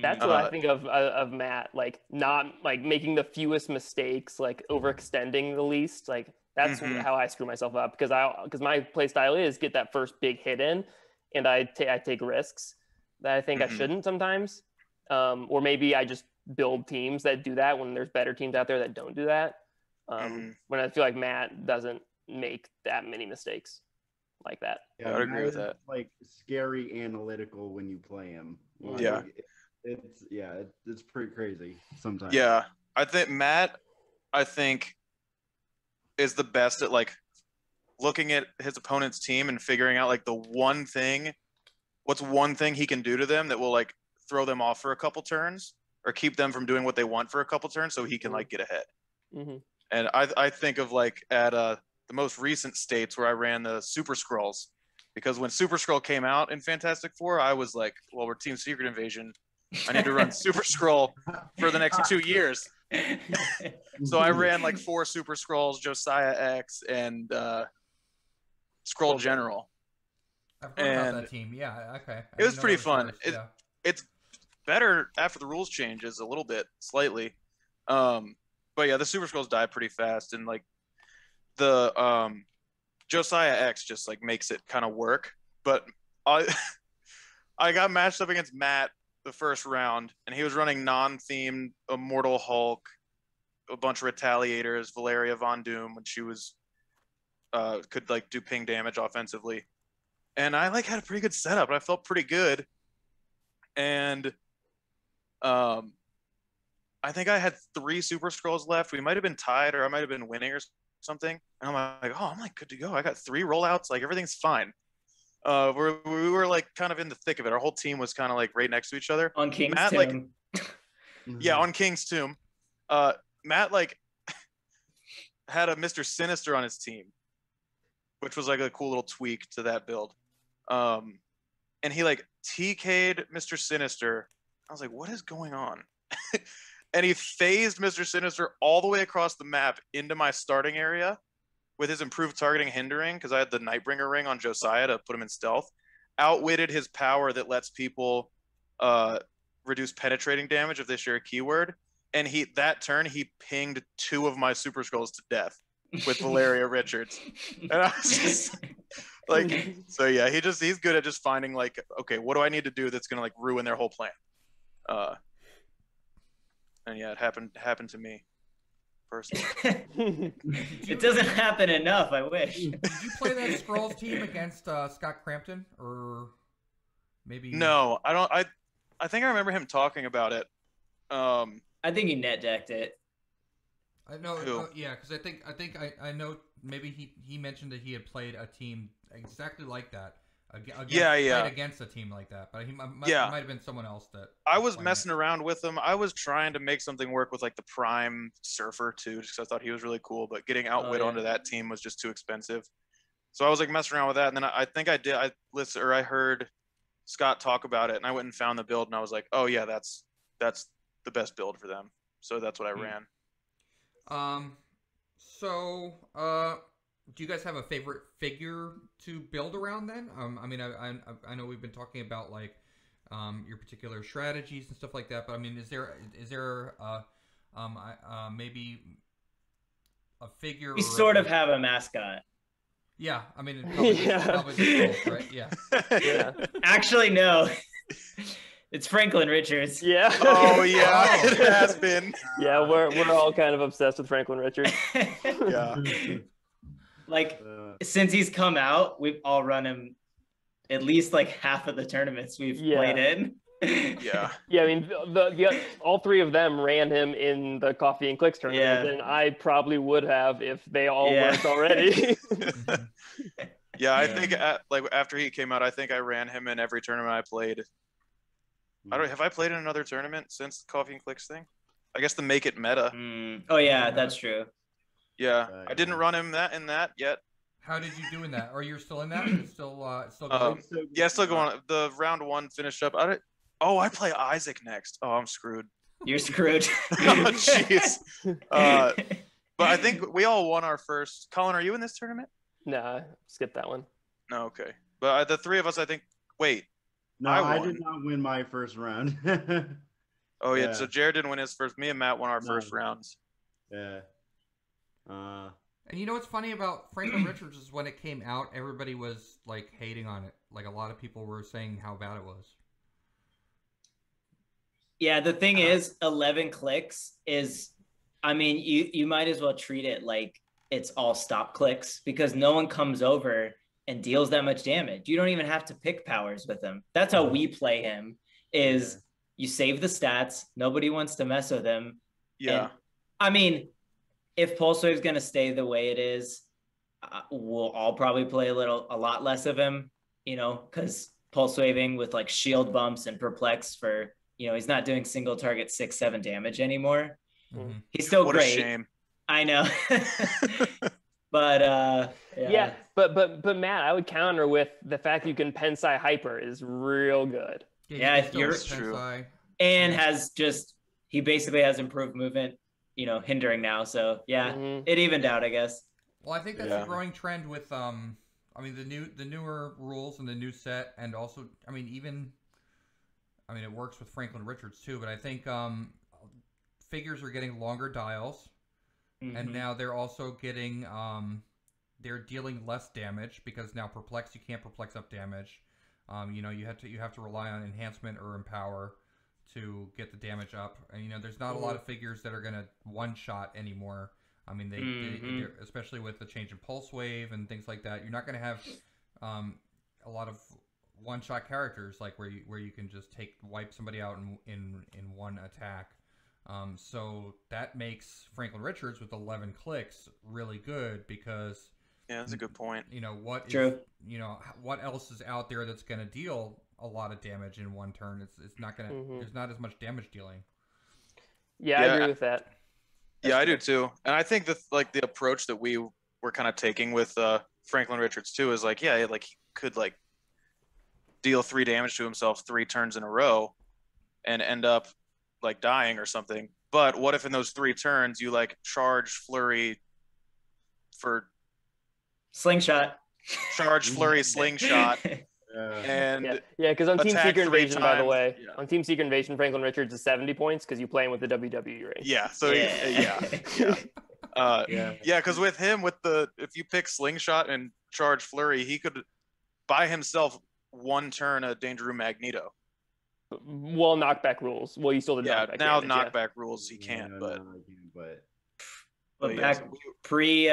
That's what I think of Matt, not making the fewest mistakes, overextending the least. That's how I screw myself up because my play style is get that first big hit in, and I take risks that I think I shouldn't sometimes, or maybe I just build teams that do that when there's better teams out there that don't do that. When I feel like Matt doesn't make that many mistakes like that. Yeah, I would agree with that. Scary analytical when you play him. It's pretty crazy sometimes. Yeah, I think Matt, is the best at looking at his opponent's team and figuring out like what's one thing he can do to them that will like throw them off for a couple turns or keep them from doing what they want for a couple turns so he can like get ahead. Mm-hmm. And I think of like at the most recent states where I ran the Super Skrulls, because when Super Skrull came out in Fantastic Four, I was like, well, we're Team Secret Invasion. I need to run Super Skrull for the next 2 years. So I ran like 4 Super Skrulls, Josiah X, and Skrull General. I've heard about that team. Yeah, okay. It was pretty fun. Yeah. It's better after the rules changes a little bit, slightly. But yeah, the Super Skrulls die pretty fast, and like the Josiah X just like makes it kind of work. But I got matched up against Matt the first round, and he was running non-themed Immortal Hulk, a bunch of Retaliators, Valeria Von Doom when she was could like do ping damage offensively, and I like had a pretty good setup, and I felt pretty good, and I think I had 3 Super Skrulls left. We might have been tied, or I might have been winning or something. And I'm like, oh, I'm like good to go. I got 3 rollouts. Like everything's fine. We were like kind of in the thick of it. Our whole team was kind of like right next to each other. On King's Matt, Tomb. like, yeah, on King's Tomb. Matt like had a Mr. Sinister on his team, which was like a cool little tweak to that build. And he like TK'd Mr. Sinister. I was like, what is going on? And he phased Mr. Sinister all the way across the map into my starting area with his improved targeting hindering, because I had the Nightbringer ring on Josiah to put him in stealth. Outwitted his power that lets people reduce penetrating damage if they share a keyword. And that turn, he pinged 2 of my Super Skrulls to death with Valeria Richards. And I was just like, so yeah, he's good at just finding like, okay, what do I need to do that's going to like ruin their whole plan? And yeah, it happened to me personally. It doesn't happen enough, I wish. Did you play that Skrulls team against Scott Crampton, or maybe? No, I don't. I think I remember him talking about it. I think he net decked it. I know. Yeah, because I know. Maybe he mentioned that he had played a team exactly like that. Against a team like that, but it might have been someone else that I was messing around with him. I was trying to make something work with like the Prime Surfer too, just because I thought he was really cool. But getting Outwit onto that team was just too expensive. So I was like messing around with that, and then I think I did. I heard Scott talk about it, and I went and found the build, and I was like, oh yeah, that's the best build for them. So that's what I ran. Do you guys have a favorite figure to build around then? I mean, I know we've been talking about like your particular strategies and stuff like that, but I mean, is there maybe a figure? We sort of have a mascot. Yeah, I mean, probably the Skrulls, right? Yeah. Yeah. Actually, no. It's Franklin Richards. Yeah. Oh yeah, it has been. Yeah, we're all kind of obsessed with Franklin Richards. Yeah. Like since he's come out, we've all run him at least like half of the tournaments we've played in. Yeah. Yeah, I mean, all 3 of them ran him in the Coffee and Clix tournament, and I probably would have if they all weren't already. Yeah, I think like after he came out, I think I ran him in every tournament I played. Have I played in another tournament since the Coffee and Clix thing? I guess the Make It Meta. Oh yeah, that's true. Yeah, I didn't run him in that yet. How did you do in that? Or you're still in that? It's still going? Yeah, still going. The round 1 finished up. I play Isaac next. Oh, I'm screwed. You're screwed. Oh, jeez. But I think we all won our first. Colin, are you in this tournament? Nah, skip that one. No, okay. But the 3 of us, I think. Wait. No, I did not win my first round. Oh yeah, so Jared didn't win his first. Me and Matt won our first rounds. Yeah. And you know what's funny about Franklin Richards is when it came out, everybody was like hating on it. Like a lot of people were saying how bad it was. Yeah, the thing is, 11 clicks is, I mean, you might as well treat it like it's all stop clicks, because no one comes over and deals that much damage. You don't even have to pick powers with him. That's how we play him, is you save the stats. Nobody wants to mess with him. Yeah. And, I mean, if Pulse Wave's going to stay the way it is, we'll all probably play a lot less of him, you know, because pulse waving with like shield bumps and perplex for, you know, he's not doing single target 6-7 damage anymore. Mhm. He's still What great. a shame. I know. But Yeah, but Matt, I would counter with the fact you can Pensai Hyper is real good. Yeah, you can still you're hit true. Pensai. and Yeah. has just he basically has improved movement, you know, hindering now. So yeah, it evened out, I guess. Well, I think that's Yeah. a growing trend with I mean the newer rules and the new set, and also I mean it works with Franklin Richards too, but I think figures are getting longer dials, and now they're also getting they're dealing less damage because now perplex, you can't perplex up damage. You know, you have to rely on enhancement or empower to get the damage up, and you know there's not a lot of figures that are gonna one shot anymore. I mean, they're, especially with the change in pulse wave and things like that, you're not gonna have a lot of one shot characters like where you can just wipe somebody out in one attack. So that makes Franklin Richards with 11 clicks really good because Yeah, that's a good point. you know what True. you know what else is out there that's going to deal a lot of damage in one turn. It's not going to there's not as much damage dealing. Yeah, I agree with that. Yeah, I do too. And I think the approach that we were kind of taking with Franklin Richards too is like, yeah, like he could like deal 3 damage to himself 3 turns in a row and end up like dying or something. But what if in those 3 turns you like charge flurry for Slingshot. charge flurry slingshot and Yeah, because on Team attack Secret 3 Invasion, by the times. way, Yeah. on Team Secret Invasion, Franklin Richards is 70 points because you play him with the WWE ring. Yeah, so Yeah. yeah, because with him, if you pick slingshot and charge flurry, he could by himself one turn a Danger Room Magneto. Well, knockback rules. Well, you still did Yeah, knockback now damage, knockback rules he can't, but But yeah, back so pre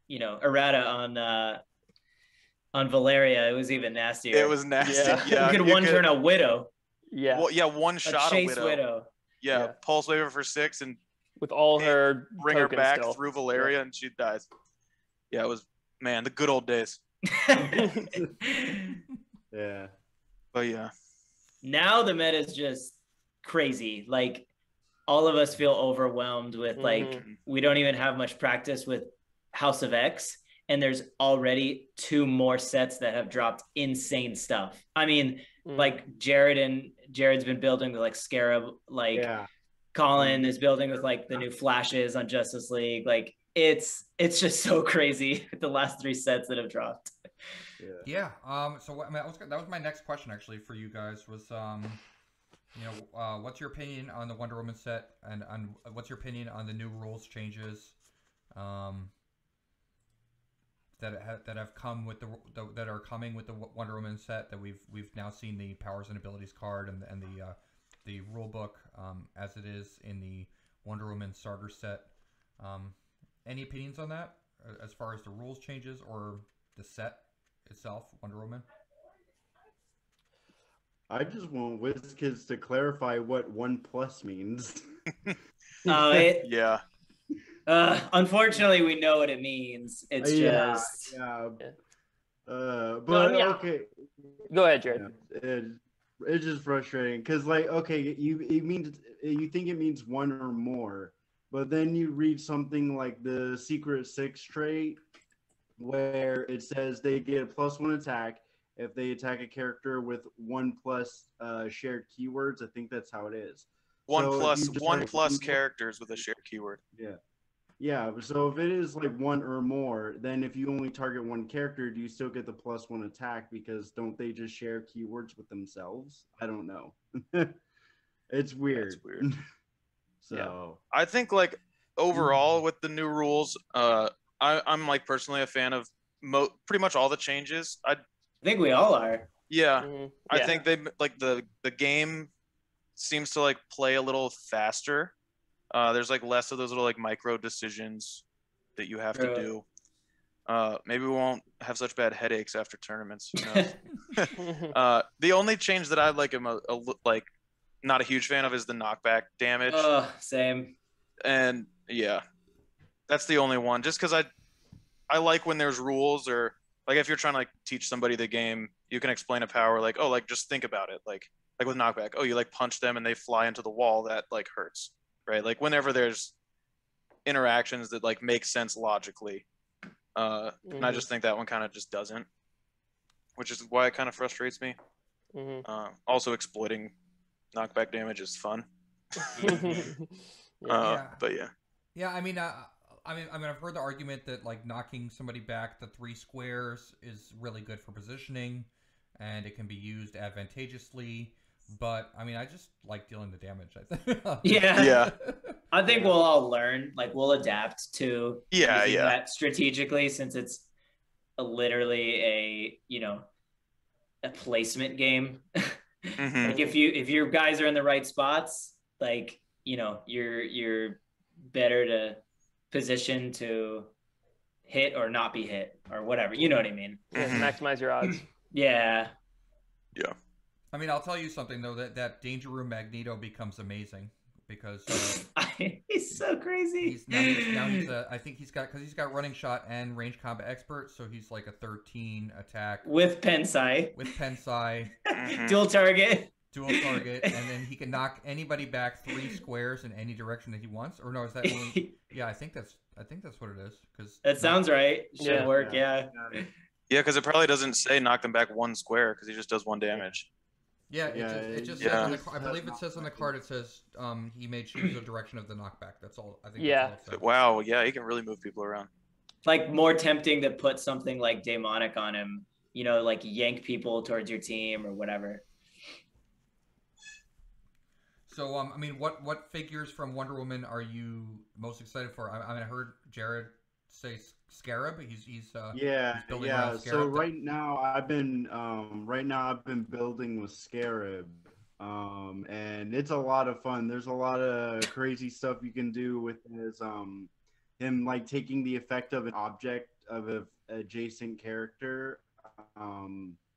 you know, errata on Valeria, it was even nastier. it was nasty. Yeah. Yeah, you could one turn a widow. Yeah. Well, yeah, one A shot chase a widow. Yeah, Yeah. pulse waiver for 6 and With all her bring her tokens back still. through Valeria and she dies. Yeah, it was the good old days. Yeah. But yeah. Now the meta is just crazy. Like all of us feel overwhelmed with like we don't even have much practice with House of X, and there's already 2 more sets that have dropped insane stuff. I mean, like Jared's been building with like Scarab, like Colin is building with like the new flashes on Justice League. Like it's just so crazy with the last 3 sets that have dropped. Yeah. So what, I mean, that was my next question actually for you guys was you know what's your opinion on the Wonder Woman set and what's your opinion on the new rules changes that have come with that are coming with the Wonder Woman set that we've now seen the powers and abilities card and the rule book as it is in the Wonder Woman starter set. Any opinions on that as far as the rules changes or the set itself, Wonder Woman? I just want WizKids to clarify what 1+ means. Yeah. Unfortunately, we know what it means. It's just but okay. Go ahead, Jared. It's just frustrating because, like, okay, you think it means 1 or more, but then you read something like the Secret 6 trait where it says they get a +1 attack if they attack a character with 1+ shared keywords. I think that's how it is. 1 plus characters with a shared keyword. Yeah. So if it is like 1 or more, then if you only target 1 character, do you still get the +1 attack? Because don't they just share keywords with themselves? I don't know. It's weird. That's weird. So I think like overall with the new rules, I'm like personally a fan of pretty much all the changes. I think we all are. Yeah. I think they like the game seems to like play a little faster. There's like less of those little like micro decisions that you have to do. Maybe we won't have such bad headaches after tournaments. Who knows? The only change that I like am like not a huge fan of is the knockback damage. Same. And Yeah, that's the only one. Just because I like when there's rules, or like if you're trying to like teach somebody the game, you can explain a power like, oh, like just think about it, like with knockback. Oh, you like punch them and they fly into the wall, that like hurts, right? Like whenever there's interactions that like make sense logically, and I just think that one kind of just doesn't, which is why it kind of frustrates me. Also, exploiting knockback damage is fun. But yeah. Yeah, I mean, I've heard the argument that like knocking somebody back the 3 squares is really good for positioning, and it can be used advantageously. But I mean, I just like dealing the damage. I think. Yeah. I think we'll all learn. Like we'll adapt to using that strategically, since it's literally a placement game. Like if your guys are in the right spots, like you're better to position to hit or not be hit or whatever. You know what I mean? Yeah, maximize your odds. Yeah. I mean, I'll tell you something though, that Danger Room Magneto becomes amazing because he's so crazy. I think he's got running shot and range combat expert, so he's like a 13 attack with Pensai. Dual target, and then he can knock anybody back 3 squares in any direction that he wants. Or no, is that only... Yeah, I think that's what it is. Because that sounds right. Should work. Yeah, because it probably doesn't say knock them back 1 square, because he just does 1 damage. Yeah, it just says on the, I believe it says on the card, it says he may choose the direction of the knockback. That's all. I think. Yeah. That's all it says. Wow. Yeah, he can really move people around. Like more tempting to put something like demonic on him. Like yank people towards your team or whatever. So I mean, what figures from Wonder Woman are you most excited for? I mean, I heard Jared say Scarab. He's building around Scarab. So right now I've been building with Scarab, and it's a lot of fun. There's a lot of crazy stuff you can do with his him like taking the effect of an object of an adjacent character.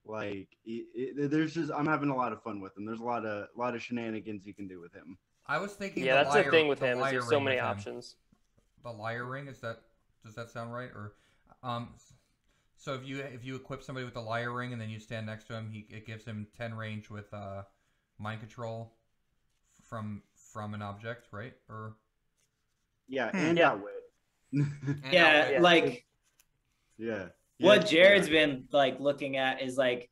There's just, I'm having a lot of fun with him. There's a lot of shenanigans you can do with him. I was thinking. Yeah, that's the thing with him. There's so many options. The liar ring, does that sound right? Or so if you equip somebody with the liar ring and then you stand next to him, it gives him 10 range with mind control from an object, right? Or and outwit. What Jared's been like looking at is like,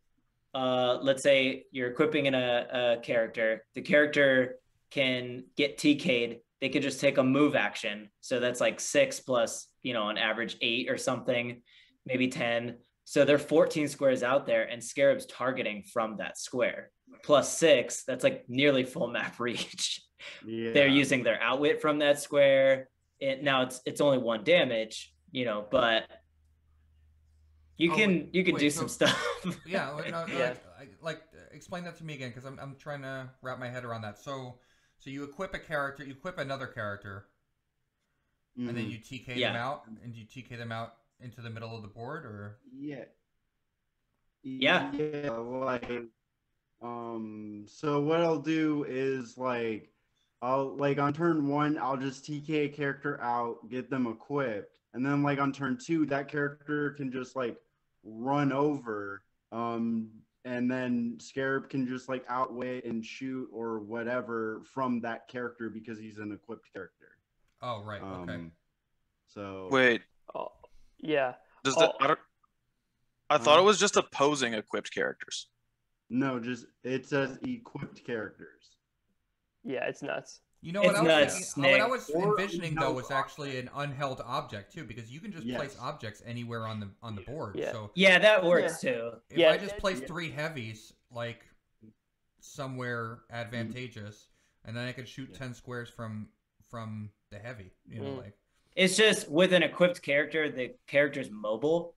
let's say you're equipping in a character. The character can get TK'd. They could just take a move action. So that's like 6 plus, on average 8 or something, maybe 10. So they're 14 squares out there, and Scarab's targeting from that square. Plus 6, that's like nearly full map reach. Yeah. They're using their outwit from that square. Now it's only 1 damage, but you can do some stuff. Explain that to me again, because I'm trying to wrap my head around that. So you equip a character, you equip another character, and then you TK them out, and you TK them out into the middle of the board, or so what I'll do is I'll on turn 1 I'll just TK a character out, get them equipped, and then on turn 2 that character can just run over, and then Scarab can just outwit and shoot or whatever from that character because he's an equipped character. Oh, right. Okay. So wait. Oh, yeah. Does I thought it was just opposing equipped characters. No, it says equipped characters. Yeah, it's nuts. What I was envisioning though was actually an unheld object too, because you can just place objects anywhere on the board. Yeah. So that works too. If I just place 3 heavies somewhere advantageous, and then I could shoot 10 squares from the heavy. It's just with an equipped character, the character's mobile,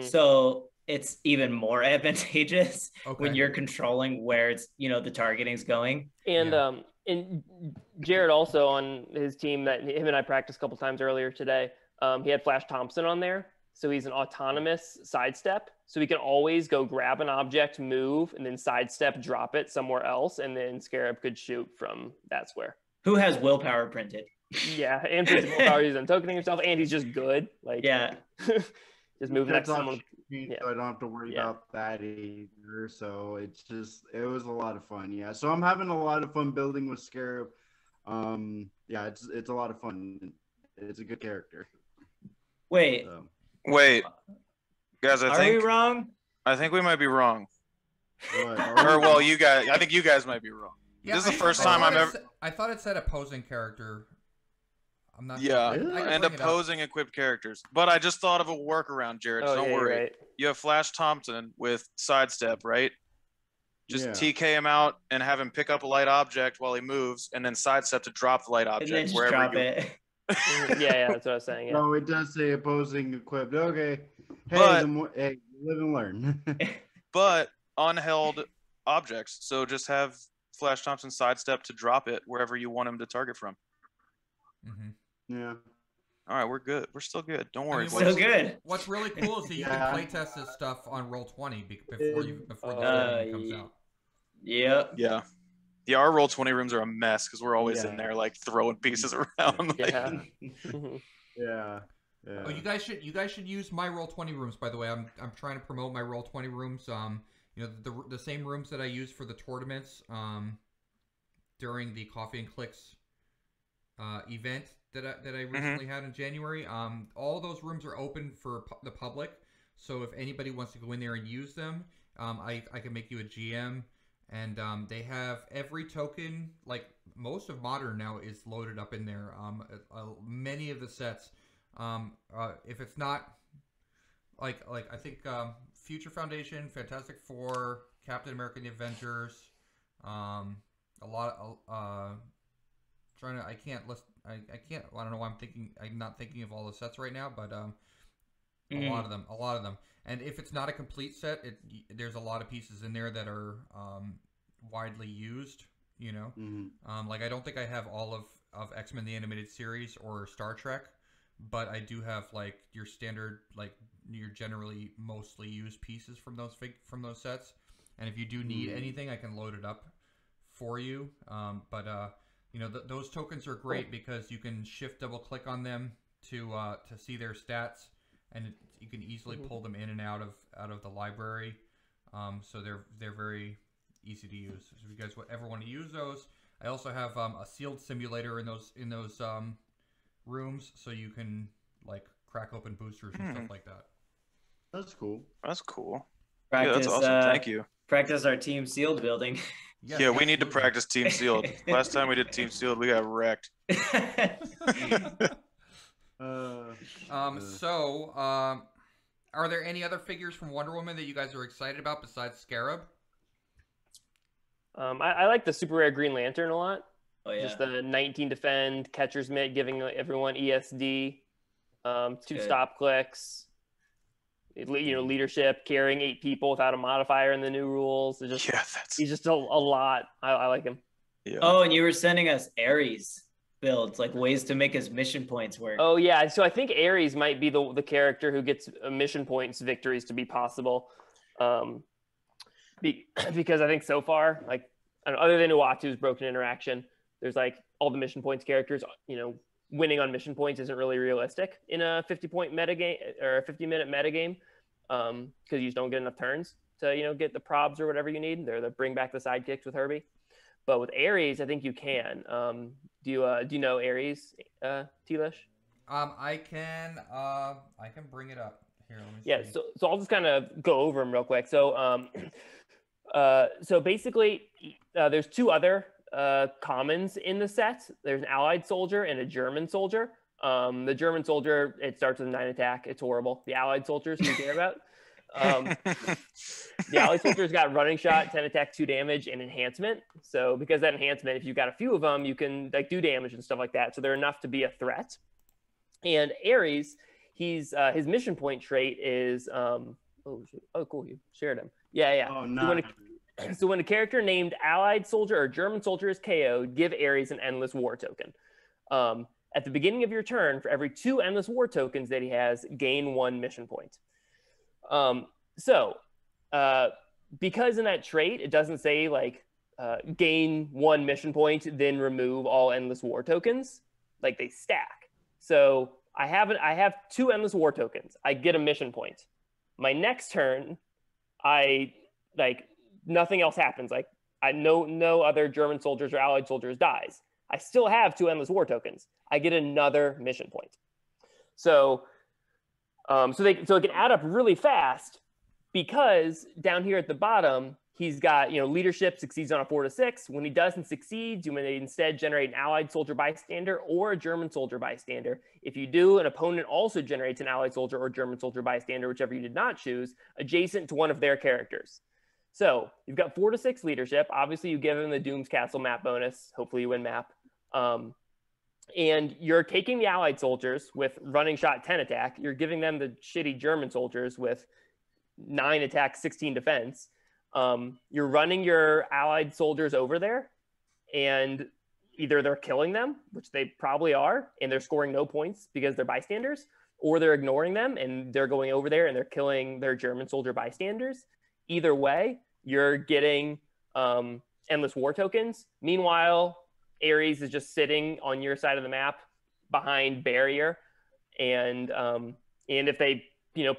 so it's even more advantageous when you're controlling where it's the targeting's going. And and Jared also on his team that him and I practiced a couple times earlier today, he had Flash Thompson on there. So he's an autonomous sidestep. So he can always go grab an object, move, and then sidestep, drop it somewhere else. And then Scarab could shoot from that square. Who has willpower printed? Yeah, and physical power he's untokening himself, and he's just good. Like, Yeah. just moving next to someone. So I don't have to worry about that either. So it was a lot of fun. Yeah. So I'm having a lot of fun building with Scarab. Yeah, it's a lot of fun. It's a good character. Wait, guys, are we wrong? I think we might be wrong. What? Or well, I think you guys might be wrong. Yeah, this is the first time I thought it said opposing character. I'm not. Yeah, sure. I can and bring it up. opposing equipped characters. But I just thought of a workaround, Jared. Oh, Don't yeah, worry. right. You have Flash Thompson with sidestep, right? Just Yeah. TK him out and have him pick up a light object while he moves, and then sidestep to drop the light And then object just wherever drop you. it. Yeah, that's what I was saying. Yeah. No, it does say opposing equipped. Okay. Hey, But- hey, live and learn. But unheld objects. So just have Flash Thompson sidestep to drop it wherever you want him to target from. Mm-hmm. Yeah. All right, we're good. We're still good. Don't worry. mean, boys. So good. What's really cool is that you Yeah. can playtest this stuff on Roll20 before the game comes out. Yep. Yeah. Yeah, our Roll20 rooms are a mess because we're always Yeah. in there like throwing pieces around. Like, Yeah. Yeah. Oh, you guys should use my Roll20 rooms. By the way, I'm trying to promote my Roll20 rooms. You know, the same rooms that I use for the tournaments. During the Coffee and Clix event that I recently had in January. All those rooms are open for the public. So if anybody wants to go in there and use them, I can make you a GM. And they have every token, like most of Modern now is loaded up in there. Many of the sets, if it's not like I think Future Foundation, Fantastic Four, Captain America: The Avengers, a lot of I can't list. I don't know why I'm not thinking of all the sets right now, but a lot of them. And if it's not a complete set, there's a lot of pieces in there that are widely used. You know, like I don't think I have all of X-Men the Animated Series or Star Trek, but I do have like your standard, like your generally mostly used pieces from those sets. And if you do need anything, I can load it up for you. You know, those tokens are great because you can shift double click on them to see their stats, and you can easily pull them in and out of the library. So they're very easy to use. So if you guys ever want to use those, I also have a sealed simulator in those rooms, so you can like crack open boosters and stuff like that. That's cool. That's cool. Practice, yeah, that's awesome. Thank you. Practice our team sealed building. Yes, Yeah, we need to absolutely. practice Team Sealed. Last time we did Team Sealed, we got wrecked. Are there any other figures from Wonder Woman that you guys are excited about besides Scarab? I like the super rare Green Lantern a lot. Oh yeah. Just the 19 defend, catcher's mitt, giving everyone ESD, 2 good. stop clicks. You know, leadership, carrying 8 people without a modifier in the new rules. It's just, Yeah, that's he's just a lot. I like him. yeah. Oh, and you were sending us Ares builds, like ways to make his mission points work. Oh yeah, so I think Ares might be the character who gets mission points victories to be possible, because I think so far, like I don't know, other than Uatu's broken interaction, there's like all the mission points characters. You know, winning on mission points isn't really realistic in a 50-point metagame or a 50-minute metagame, because you just don't get enough turns to get the probs or whatever you need. They're the bring back the sidekicks with Herbie. But with Ares, I think you can. Do you know Ares, Tlish? I can bring it up here. Let me Yeah. see. So I'll just kind of go over them real quick. So so basically, there's 2 other commons in the set. There's an Allied soldier and a German soldier. The German soldier, it starts with a 9 attack. It's horrible. The Allied soldiers, who you care about? The Allied soldier's got running shot, 10 attack, 2 damage, and enhancement. So because that enhancement, if you've got a few of them, you can like do damage and stuff like that. So they're enough to be a threat. And Ares, he's his mission point trait is oh cool, you shared him. Yeah. Oh, So no. so when a character named Allied soldier or German soldier is KO'd, give Ares an endless war token. At the beginning of your turn, for every 2 endless war tokens that he has, gain 1 mission point. Because in that trait, it doesn't say like gain 1 mission point, then remove all endless war tokens. like they stack. So I have 2 endless war tokens. I get a mission point. My next turn, I like nothing else happens. Like no other German soldiers or Allied soldiers dies. I still have 2 endless war tokens. I get another mission point. So it can add up really fast, because down here at the bottom, he's got, leadership succeeds on a 4 to 6. When he doesn't succeed, you may instead generate an Allied soldier bystander or a German soldier bystander. If you do, an opponent also generates an Allied soldier or German soldier bystander, whichever you did not choose, adjacent to one of their characters. So you've got 4 to 6 leadership. Obviously, you give him the Doom's Castle map bonus. Hopefully you win map. And you're taking the Allied soldiers with running shot 10 attack. You're giving them the shitty German soldiers with 9 attack, 16 defense. You're running your Allied soldiers over there, and either they're killing them, which they probably are, and they're scoring no points because they're bystanders, or they're ignoring them and they're going over there and they're killing their German soldier bystanders. Either way, you're getting endless war tokens. Meanwhile, Ares is just sitting on your side of the map behind barrier, and if they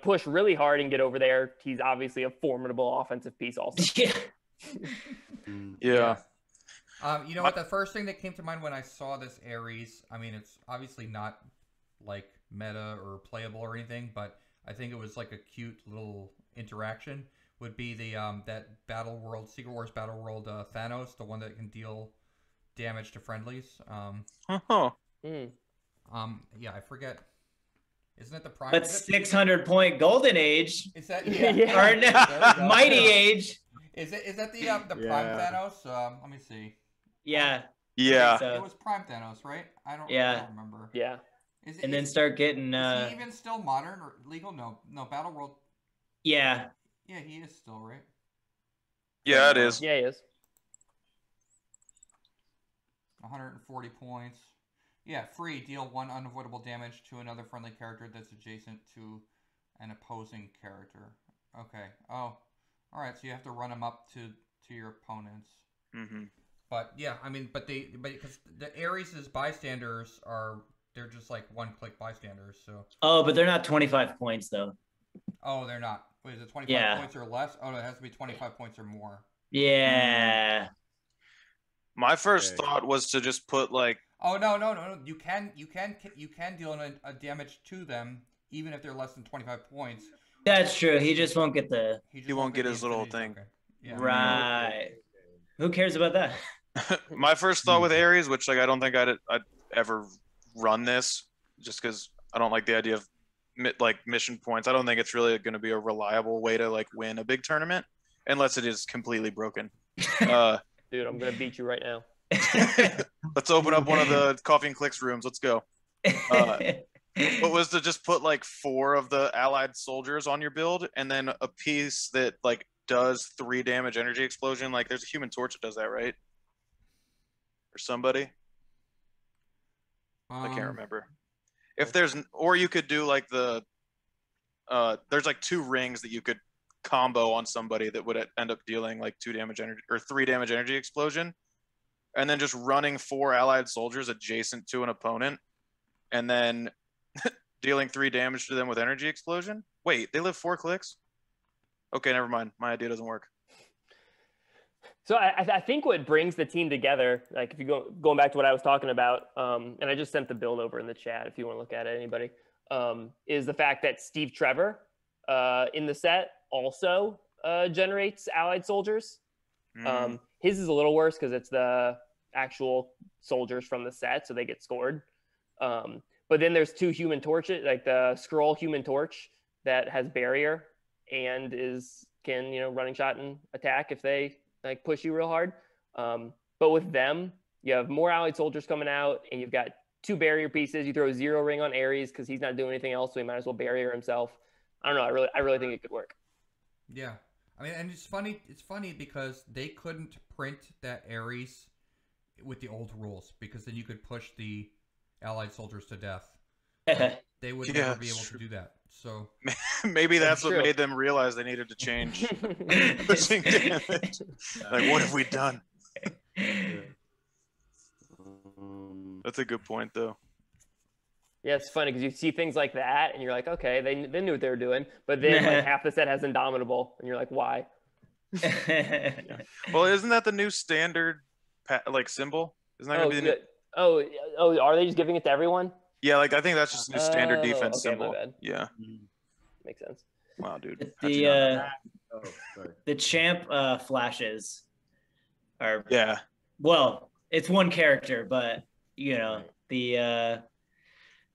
push really hard and get over there, he's obviously a formidable offensive piece also. Yeah. What, the first thing that came to mind when I saw this Ares, I mean, it's obviously not like meta or playable or anything, but I think it was like a cute little interaction, would be the that Battle World, Secret Wars Battle World Thanos, the one that can deal damage to friendlies. Yeah, I forget. Isn't it the Prime? But 600 point Golden Age. Is that Or no, Mighty Age. Is that the Prime Thanos? Let me see. Yeah. Yeah. So. It was Prime Thanos, right? I don't remember. Yeah. Then start getting. Is he even still modern or legal? No, Battle World. Yeah. Yeah, he is still, right? Yeah, it is. Yeah, he is. 140 points. Yeah, free. Deal 1 unavoidable damage to another friendly character that's adjacent to an opposing character. Okay. Oh, all right. So you have to run them up to your opponents. Mm-hmm. But yeah, I mean, because the Ares' bystanders they're just like 1-click bystanders. So. Oh, but they're not 25 points though. Oh, they're not. Wait, is it 25 points or less? Oh, no, it has to be 25 points or more. Yeah. My first thought was to just put like. Oh no! You can deal a damage to them even if they're less than 25 points. That's true. He just won't get the. He won't get his little thing. Okay. Yeah. Right. Who cares about that? My first thought with Ares, which like I don't think I'd ever run this, just because I don't like the idea of mission points. I don't think it's really going to be a reliable way to like win a big tournament unless it is completely broken. Dude, I'm gonna beat you right now. Let's open up one of the Coffee and Clix rooms. Let's go. What was to just put like 4 of the Allied soldiers on your build, and then a piece that like does 3 damage energy explosion. Like there's a Human Torch that does that, right? Or somebody. I can't remember. If there's, or you could do like the, there's like 2 rings that you could combo on somebody that would end up dealing like 2 damage energy or 3 damage energy explosion, and then just running 4 Allied soldiers adjacent to an opponent, and then dealing 3 damage to them with energy explosion. Wait, they live 4 clicks? Okay, never mind. My idea doesn't work. So I think what brings the team together, like if you going back to what I was talking about, and I just sent the build over in the chat if you want to look at it, anybody, is the fact that Steve Trevor in the set also generates Allied soldiers. His is a little worse because it's the actual soldiers from the set, so they get scored. But then there's 2 Human Torches, like the Scroll Human Torch that has barrier and can running shot and attack if they like push you real hard. But with them, you have more Allied soldiers coming out, and you've got 2 barrier pieces. You throw a 0 ring on Ares because he's not doing anything else, so he might as well barrier himself. I don't know. I really think it could work. Yeah, I mean, and it's funny. It's funny because they couldn't print that Ares with the old rules, because then you could push the Allied soldiers to death. They would never be able to do that. So maybe that's what made them realize they needed to change pushing damage. Like, what have we done? That's a good point, though. Yeah, it's funny because you see things like that, and you're like, okay, they knew what they were doing. But then like half the set has Indomitable, and you're like, why? Well, isn't that the new standard like symbol? Isn't that gonna be the new? Oh, are they just giving it to everyone? Yeah, like I think that's just the new standard defense okay, symbol. my bad. Yeah. Makes sense. Wow, dude. How'd you The know that? Oh, sorry. the champ flashes are Yeah. well, it's one character, but you know Right.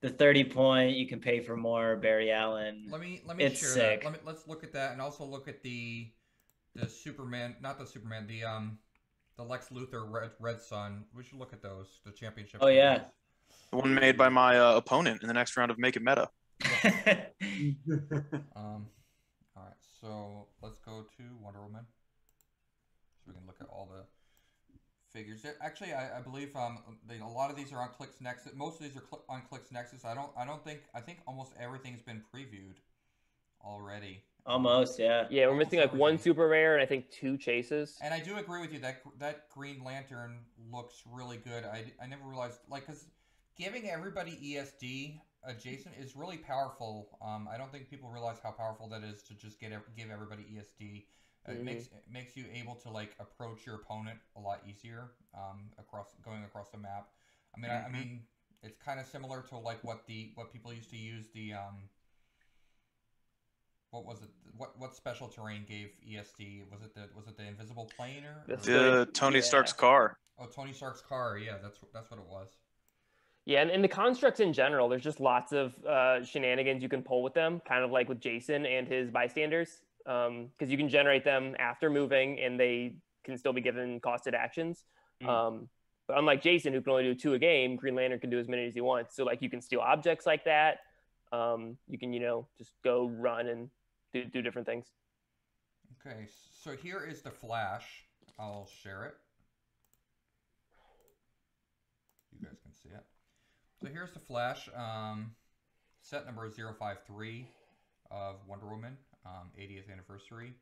the 30 point you can pay for more Barry Allen. Let me It's share sick. that. Let's look at that and also look at the Superman, not the Superman, the Lex Luthor Red Sun. We should look at those, the championship. Oh yeah. The one made by my opponent in the next round of Make It Meta. All right, so let's go to Wonder Woman, so we can look at all the figures. Actually, I believe a lot of these are on Clix Nexus. Most of these are on Clix Nexus. I think almost everything's been previewed already. Almost, yeah. Yeah, we're Almost missing like one everything. super rare and I think 2 chases. And I do agree with you that Green Lantern looks really good. I never realized, like, because giving everybody ESD adjacent is really powerful. I don't think people realize how powerful that is to just give everybody ESD. It makes you able to like approach your opponent a lot easier going across the map. I mean, I mean, it's kind of similar to like what people used to use the what was it? What special terrain gave ESD? Was it the invisible planer? The Tony Stark's car. Oh, Tony Stark's car. Yeah, that's what it was. Yeah, and the constructs in general, there's just lots of shenanigans you can pull with them, kind of like with Jason and his bystanders, because you can generate them after moving, and they can still be given costed actions. But unlike Jason, who can only do 2 a game, Green Lantern can do as many as he wants. So like you can steal objects like that. You can just go run and do different things. Okay, so here is the Flash. I'll share it. You guys can see it. So here's the Flash, set number 053 of Wonder Woman, 80th anniversary.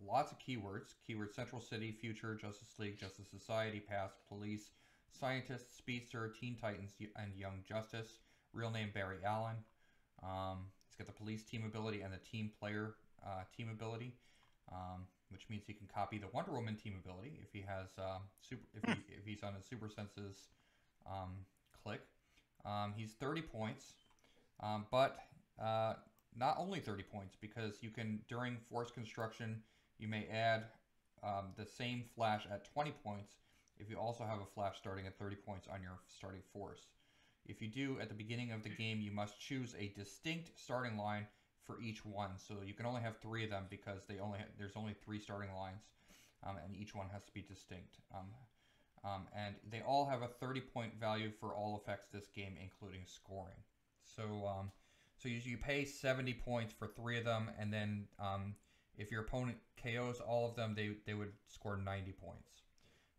Lots of keywords. Keywords: Central City, Future, Justice League, Justice Society, Past, Police, Scientist, Speedster, Teen Titans, and Young Justice. Real name Barry Allen. He's got the police team ability and the team player team ability, which means he can copy the Wonder Woman team ability if he has if he's on a Super Senses click. He's 30 points, but not only 30 points, because you can, during force construction, you may add the same Flash at 20 points if you also have a Flash starting at 30 points on your starting force. If you do, at the beginning of the game, you must choose a distinct starting line for each one. So you can only have 3 of them because there's only 3 starting lines, and each one has to be distinct. And they all have a 30-point value for all effects this game, including scoring. So so you pay 70 points for 3 of them, and then if your opponent KOs all of them, they would score 90 points.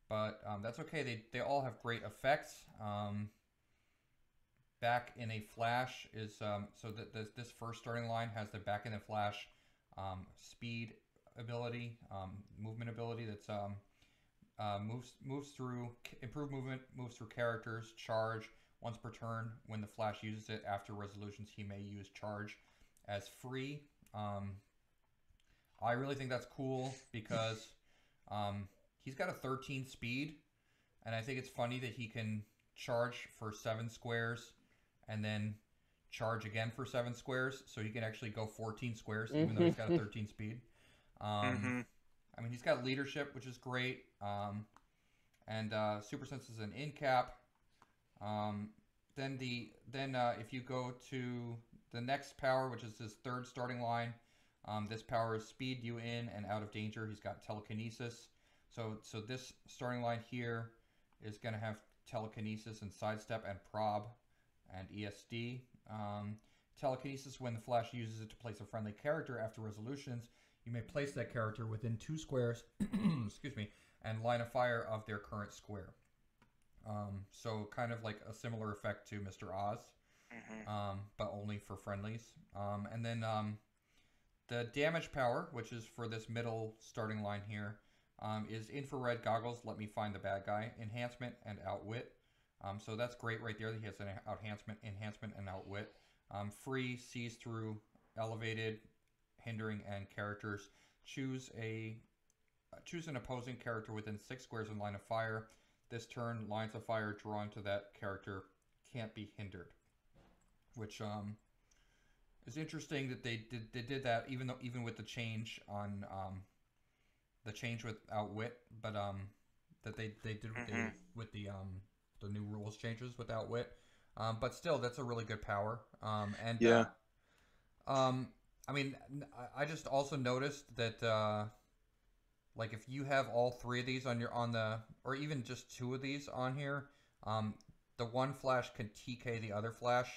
But that's okay. They all have great effects. Back in a Flash is so that this first starting line has the Back in a Flash speed ability, movement ability that's moves through improved movement, moves through characters, charge once per turn. When the Flash uses it after resolutions, he may use charge as free. I really think that's cool because he's got a 13 speed, and I think it's funny that he can charge for 7 squares and then charge again for 7 squares, so he can actually go 14 squares even though he's got a 13 speed. I mean, he's got leadership, which is great, and Super Sense is an in cap. Then if you go to the next power, which is his 3rd starting line, this power is speed you in and out of danger. He's got telekinesis. So this starting line here is going to have telekinesis and sidestep and prob and ESD. Telekinesis: when the Flash uses it to place a friendly character after resolutions, you may place that character within 2 squares, excuse me, and line of fire of their current square. So kind of like a similar effect to Mr. Oz, but only for friendlies. And then the damage power, which is for this middle starting line here, is infrared goggles, let me find the bad guy, enhancement, and outwit. So that's great right there. He has an enhancement, and outwit. Free, sees through, elevated, hindering, and characters. Choose an opposing character within 6 squares in line of fire. This turn, lines of fire drawn to that character can't be hindered. Which is interesting that they did that even with the change on the change with outwit, but that they did with the new rules changes with outwit. But still, that's a really good power. I mean, I just also noticed that like if you have all 3 of these or even just 2 of these on here, the one flash can TK the other flash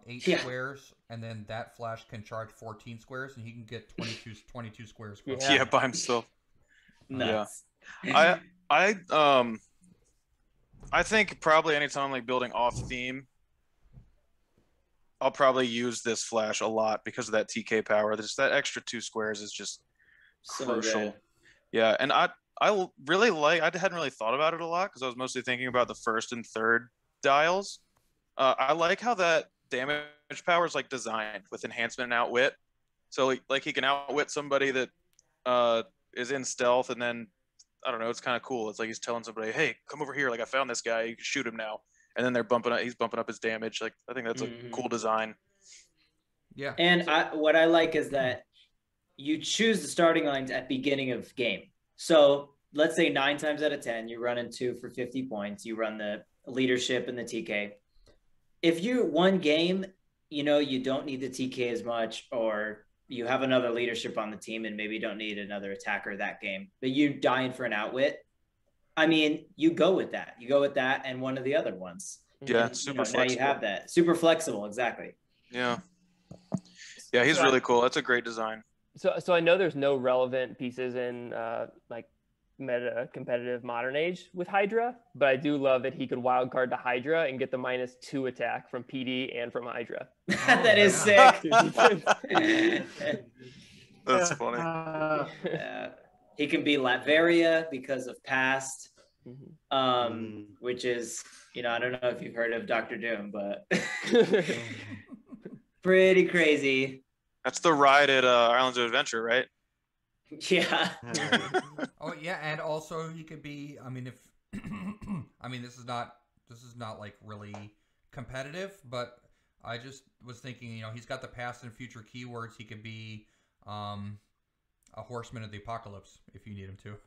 8 squares, and then that flash can charge 14 squares, and he can get 22 squares. Yeah, by himself. Nuts. Yeah. I think probably anytime I'm like building off theme, I'll probably use this flash a lot because of that TK power. Just that extra 2 squares is just crucial. Good. Yeah, and I really I hadn't really thought about it a lot because I was mostly thinking about the 1st and 3rd dials. I like how that damage power is like designed with enhancement and outwit. So like he can outwit somebody that is in stealth, and then I don't know, it's kind of cool. It's like he's telling somebody, "Hey, come over here! Like I found this guy. You can shoot him now." And then he's bumping up his damage. Like I think that's a cool design. Yeah. And what I like is that you choose the starting lines at beginning of game. So let's say 9 times out of 10, you run into for 50 points. You run the leadership and the TK. If you one game, you don't need the TK as much, or you have another leadership on the team and maybe don't need another attacker that game, but you're dying for an outwit. I mean, you go with that. You go with that and one of the other ones. Yeah, and, super flexible. Now you have that. Super flexible, exactly. Yeah. Yeah, he's really cool. That's a great design. So I know there's no relevant pieces in like meta competitive modern age with Hydra, but I do love that he could wildcard to Hydra and get the -2 attack from PD and from Hydra. That is sick. That's funny. He can be Latveria because of past, which is, I don't know if you've heard of Dr. Doom, but pretty crazy. That's the ride at Islands of Adventure, right? Yeah. Oh yeah, and also he could be. I mean, this is not like really competitive, but I just was thinking, he's got the past and future keywords. He could be a horseman of the apocalypse if you need him to.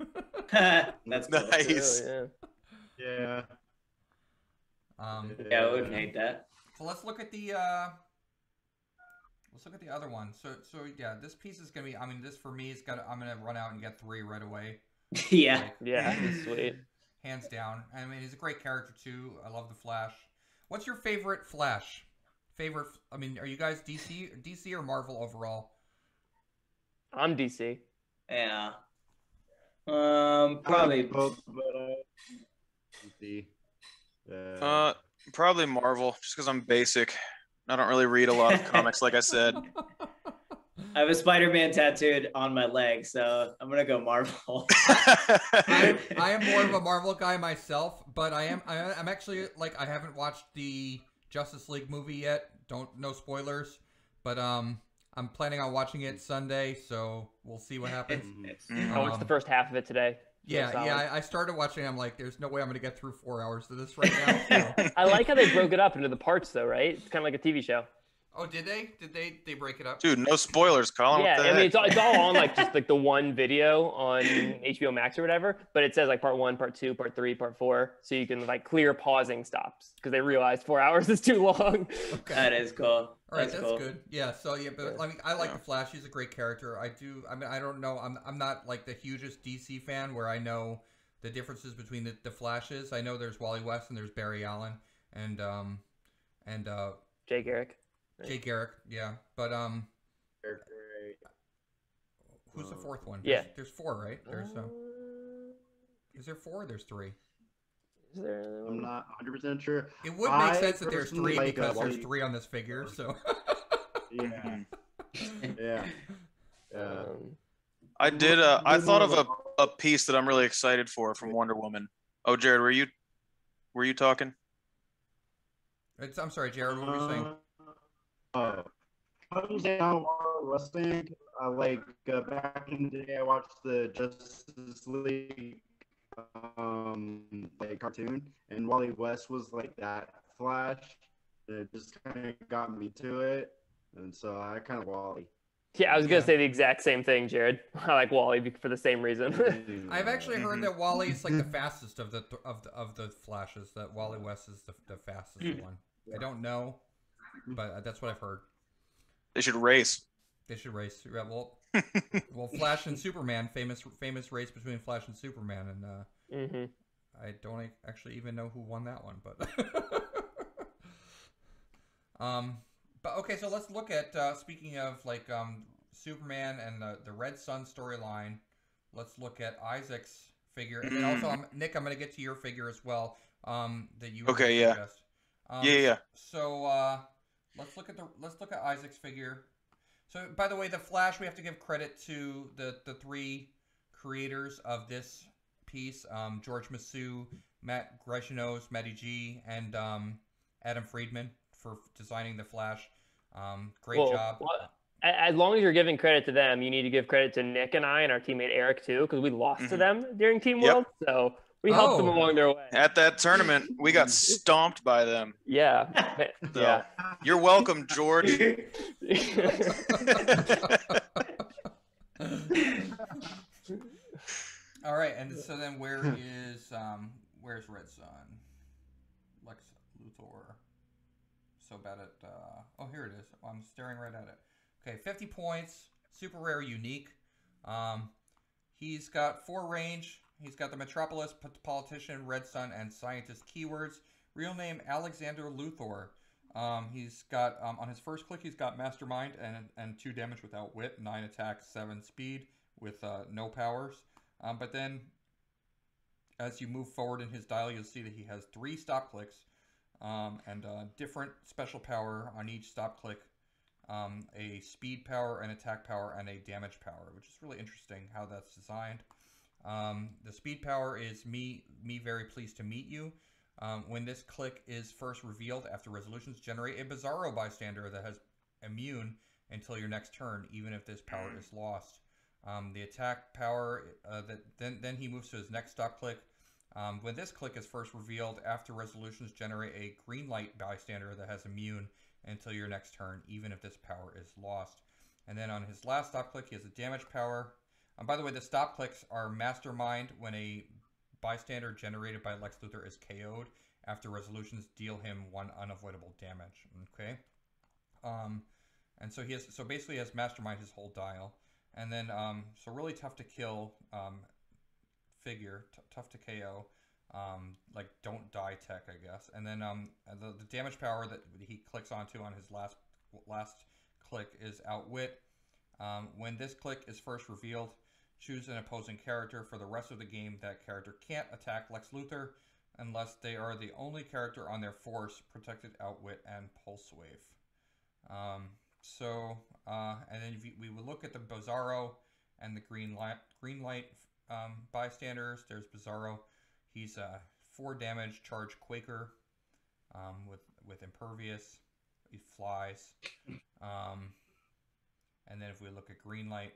That's cool. Nice. Oh, Yeah. Yeah, I wouldn't hate that. So let's look at the other one. So yeah, this piece is gonna be. I mean, this for me is I'm gonna run out and get 3 right away. Yeah. Yeah, sweet. Hands down. I mean, he's a great character too. I love the Flash. What's your favorite Flash? I mean, are you guys DC or Marvel overall? I'm DC. Yeah. Probably both, but DC. Yeah. Probably Marvel, just because I'm basic. I don't really read a lot of comics, like I said. I have a Spider-Man tattooed on my leg, so I'm gonna go Marvel. I am more of a Marvel guy myself, but I'm actually like I haven't watched the Justice League movie yet. No spoilers, but I'm planning on watching it Sunday, so we'll see what happens. I watched the first half of it today. Yeah, I started watching. I'm like, there's no way I'm gonna get through 4 hours of this right now. So. I like how they broke it up into the parts, though, right? It's kind of like a TV show. Oh, did they? Did they break it up? Dude, no spoilers, Colin. Yeah, what the I mean, heck? it's all on like just like the one video on HBO Max or whatever, but it says like part 1, part 2, part 3, part 4, so you can like clear pausing stops because they realized 4 hours is too long. Okay. That is cool. All right, that's cool. good. Yeah, so yeah, but I mean, I like the Flash. He's a great character. I mean, I don't know. I'm not like the hugest DC fan where I know the differences between the Flashes. I know there's Wally West and there's Barry Allen and Jay Garrick. Jay Garrick, yeah, but who's the 4th one? Yeah, there's 4, right? There's is there 4? Or there's 3. Is there? I'm not 100% sure. It would make sense that there's 3 like, because there's 3 on this figure. So yeah. I did. I thought of a piece that I'm really excited for from Wonder Woman. Oh, Jared, were you talking? I'm sorry, Jared. What were you saying? I was saying wrestling. Back in the day, I watched the Justice League cartoon, and Wally West was like that Flash. And it just kind of got me to it, and so I kind of Wally. Yeah, I was gonna say the exact same thing, Jared. I like Wally for the same reason. I've actually heard that Wally is like the fastest of the Flashes. That Wally West is the fastest one. I don't know, but that's what I've heard. They should race. They should race. Yeah, well, Flash and Superman, famous race between Flash and Superman, and I don't actually even know who won that one, but but okay, so let's look at speaking of Superman and the Red Sun storyline. Let's look at Isaac's figure, and then also Nick, I'm gonna get to your figure as well. That you suggest. Yeah. So let's look at Isaac's figure. So, by the way, the Flash, we have to give credit to the three creators of this piece: George Massou, Matt Greshnos, Matty G, and Adam Friedman for designing the Flash. Great job. Well, as long as you're giving credit to them, you need to give credit to Nick and I and our teammate Eric too, because we lost to them during Team World. So we helped them along their way. At that tournament, we got stomped by them. Yeah. So, yeah. You're welcome, George. All right, and so then where's Red Sun? Lex Luthor. So bad at oh, here it is. I'm staring right at it. Okay, 50 points, super rare, unique. He's got 4 range. He's got the Metropolis, Politician, Red Sun, and Scientist keywords. Real name Alexander Luthor. He's got on his first click, he's got Mastermind and 2 damage without wit, 9 attack, 7 speed with no powers. But then, as you move forward in his dial, you'll see that he has 3 stop clicks and different special power on each stop click. A speed power, an attack power, and a damage power, which is really interesting how that's designed. The speed power is me very pleased to meet you. When this click is first revealed after resolutions, generate a Bizarro bystander that has immune until your next turn, even if this power is lost. The attack power, then he moves to his next stop click. When this click is first revealed after resolutions, generate a green light bystander that has immune until your next turn, even if this power is lost. And then on his last stop click, he has a damage power. By the way, the stop clicks are Mastermind when a bystander generated by Lex Luthor is KO'd. After resolutions, deal him 1 unavoidable damage. Okay. And so basically he has Mastermind his whole dial. And then so really tough to kill figure, tough to KO. Like don't die tech, I guess. And then the damage power that he clicks onto on his last click is Outwit. When this click is first revealed, choose an opposing character. For the rest of the game, that character can't attack Lex Luthor unless they are the only character on their force, protected, Outwit, and Pulse Wave. And then we would look at the Bizarro and the green light bystanders. There's Bizarro. He's a 4 damage charge Quaker with Impervious. He flies. And then if we look at green light,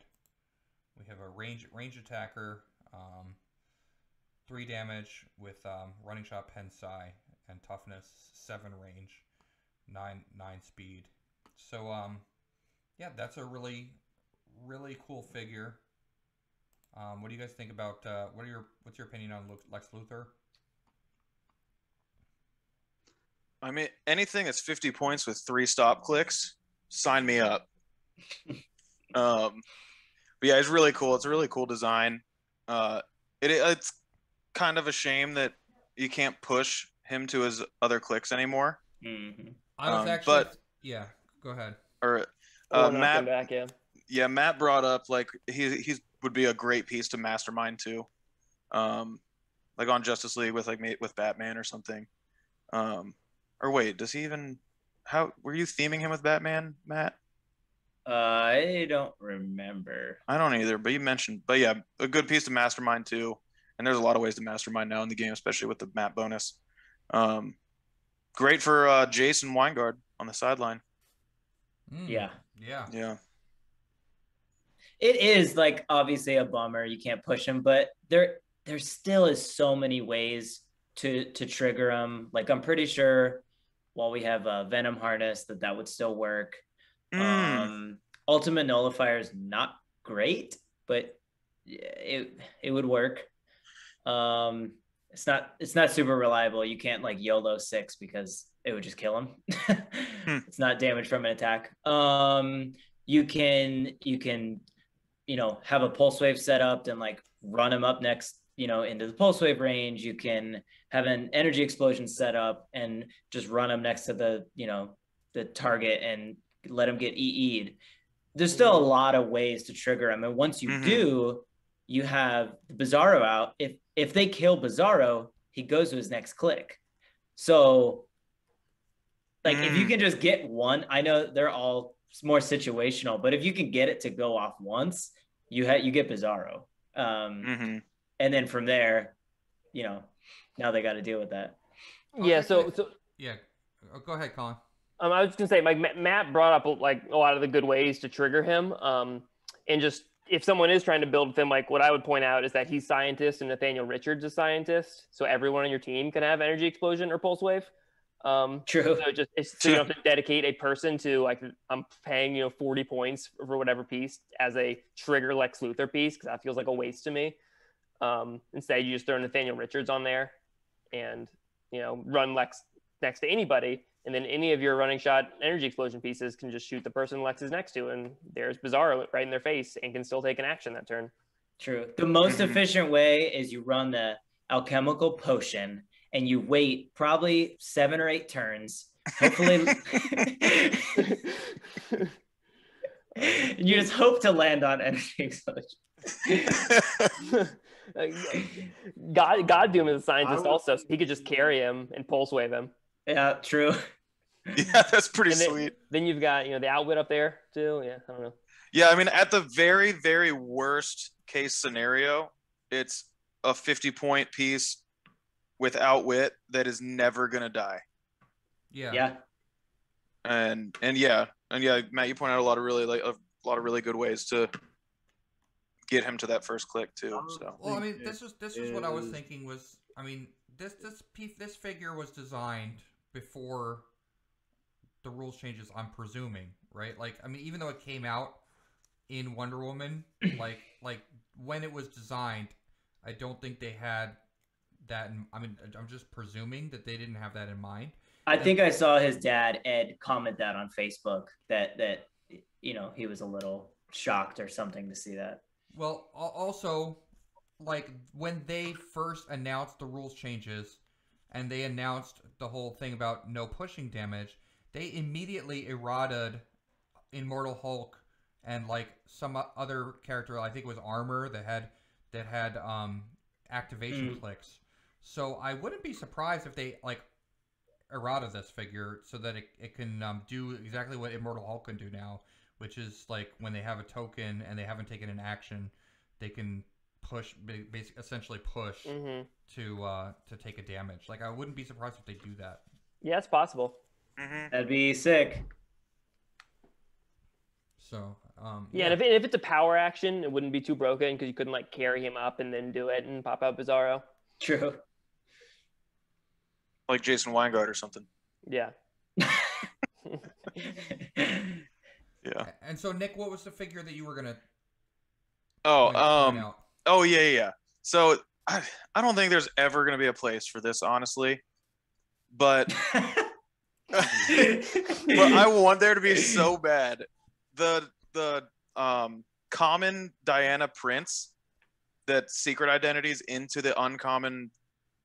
we have a range attacker, 3 damage with running shot, Pensai, and toughness, 7 range, 9 speed. So yeah, that's a really cool figure. What do you guys think about what's your opinion on Lex Luthor? I mean, anything that's 50 points with 3 stop clicks, sign me up. But yeah, it's really cool. It's a really cool design. It's kind of a shame that you can't push him to his other clicks anymore. I was actually, yeah, go ahead. Or Matt, back, yeah, Matt brought up like he would be a great piece to Mastermind too, like on Justice League with with Batman or something. Or wait, does he even? How were you theming him with Batman, Matt? I don't remember. I don't either, but you mentioned, but yeah, a good piece to Mastermind too. And there's a lot of ways to Mastermind now in the game, especially with the map bonus. Great for Jason Weingard on the sideline. Yeah. Yeah. It is like obviously a bummer. You can't push him, but there still is so many ways to trigger him. Like I'm pretty sure while we have a Venom harness that would still work. Ultimate Nullifier is not great, but it would work. It's not super reliable. You can't like YOLO 6 because it would just kill him. It's not damage from an attack. You can have a pulse wave set up and like run him up next, into the pulse wave range. You can have an energy explosion set up and just run him next to the target and let him get EE'd. There's still a lot of ways to trigger him. And once you do, you have Bizarro out. If they kill Bizarro, he goes to his next click. So like if you can just get one, I know they're all more situational, but if you can get it to go off once, you get Bizarro. And then from there, now they got to deal with that. Yeah. So yeah. Go ahead, Colin. I was just gonna say, like Matt brought up like a lot of the good ways to trigger him. And just if someone is trying to build with him, like what I would point out is that he's scientist and Nathaniel Richards is scientist, so everyone on your team can have energy explosion or pulse wave. True. So you don't have to dedicate a person to like I'm paying 40 points for whatever piece as a trigger Lex Luthor piece because that feels like a waste to me. Instead, you just throw Nathaniel Richards on there, and run Lex next to anybody, and then any of your running shot energy explosion pieces can just shoot the person Lex is next to, and there's Bizarro right in their face and can still take an action that turn. True. The most efficient way is you run the alchemical potion and you wait probably 7 or 8 turns. Hopefully, you just hope to land on energy explosion. God Doom is a scientist also, so he could just carry him and pulse wave him. Yeah, true. Yeah, that's pretty sweet. Then you've got the Outwit up there too. Yeah, I don't know. Yeah, I mean, at the very, very worst case scenario, it's a 50-point piece with Outwit that is never gonna die. Yeah. And yeah, Matt, you point out a lot of really good ways to get him to that first click too. So well, I mean, this was what I was thinking was, I mean, this figure was designed before the rules changes, I'm presuming, right? Like, I mean, even though it came out in Wonder Woman, like when it was designed, I don't think they had that. I mean, I'm just presuming that they didn't have that in mind. I think I saw his dad, Ed, comment that on Facebook that he was a little shocked or something to see that. Well, also, like when they first announced the rules changes and they announced the whole thing about no pushing damage, they immediately errated Immortal Hulk and like some other character, I think it was Armor, that had activation clicks. So I wouldn't be surprised if they like errata this figure so that it can do exactly what Immortal Hulk can do now, which is like when they have a token and they haven't taken an action, they can push, essentially push to take a damage. Like I wouldn't be surprised if they do that. Yeah, it's possible. That'd be sick. So yeah, and if it's a power action, it wouldn't be too broken because you couldn't like carry him up and then do it and pop out Bizarro. True. Like Jason Weingard or something. Yeah. Yeah. And so, Nick, what was the figure that you were gonna? Oh, point out? Oh yeah. So I don't think there's ever gonna be a place for this, honestly. But but I want there to be so bad. The common Diana Prince that secret identities into the uncommon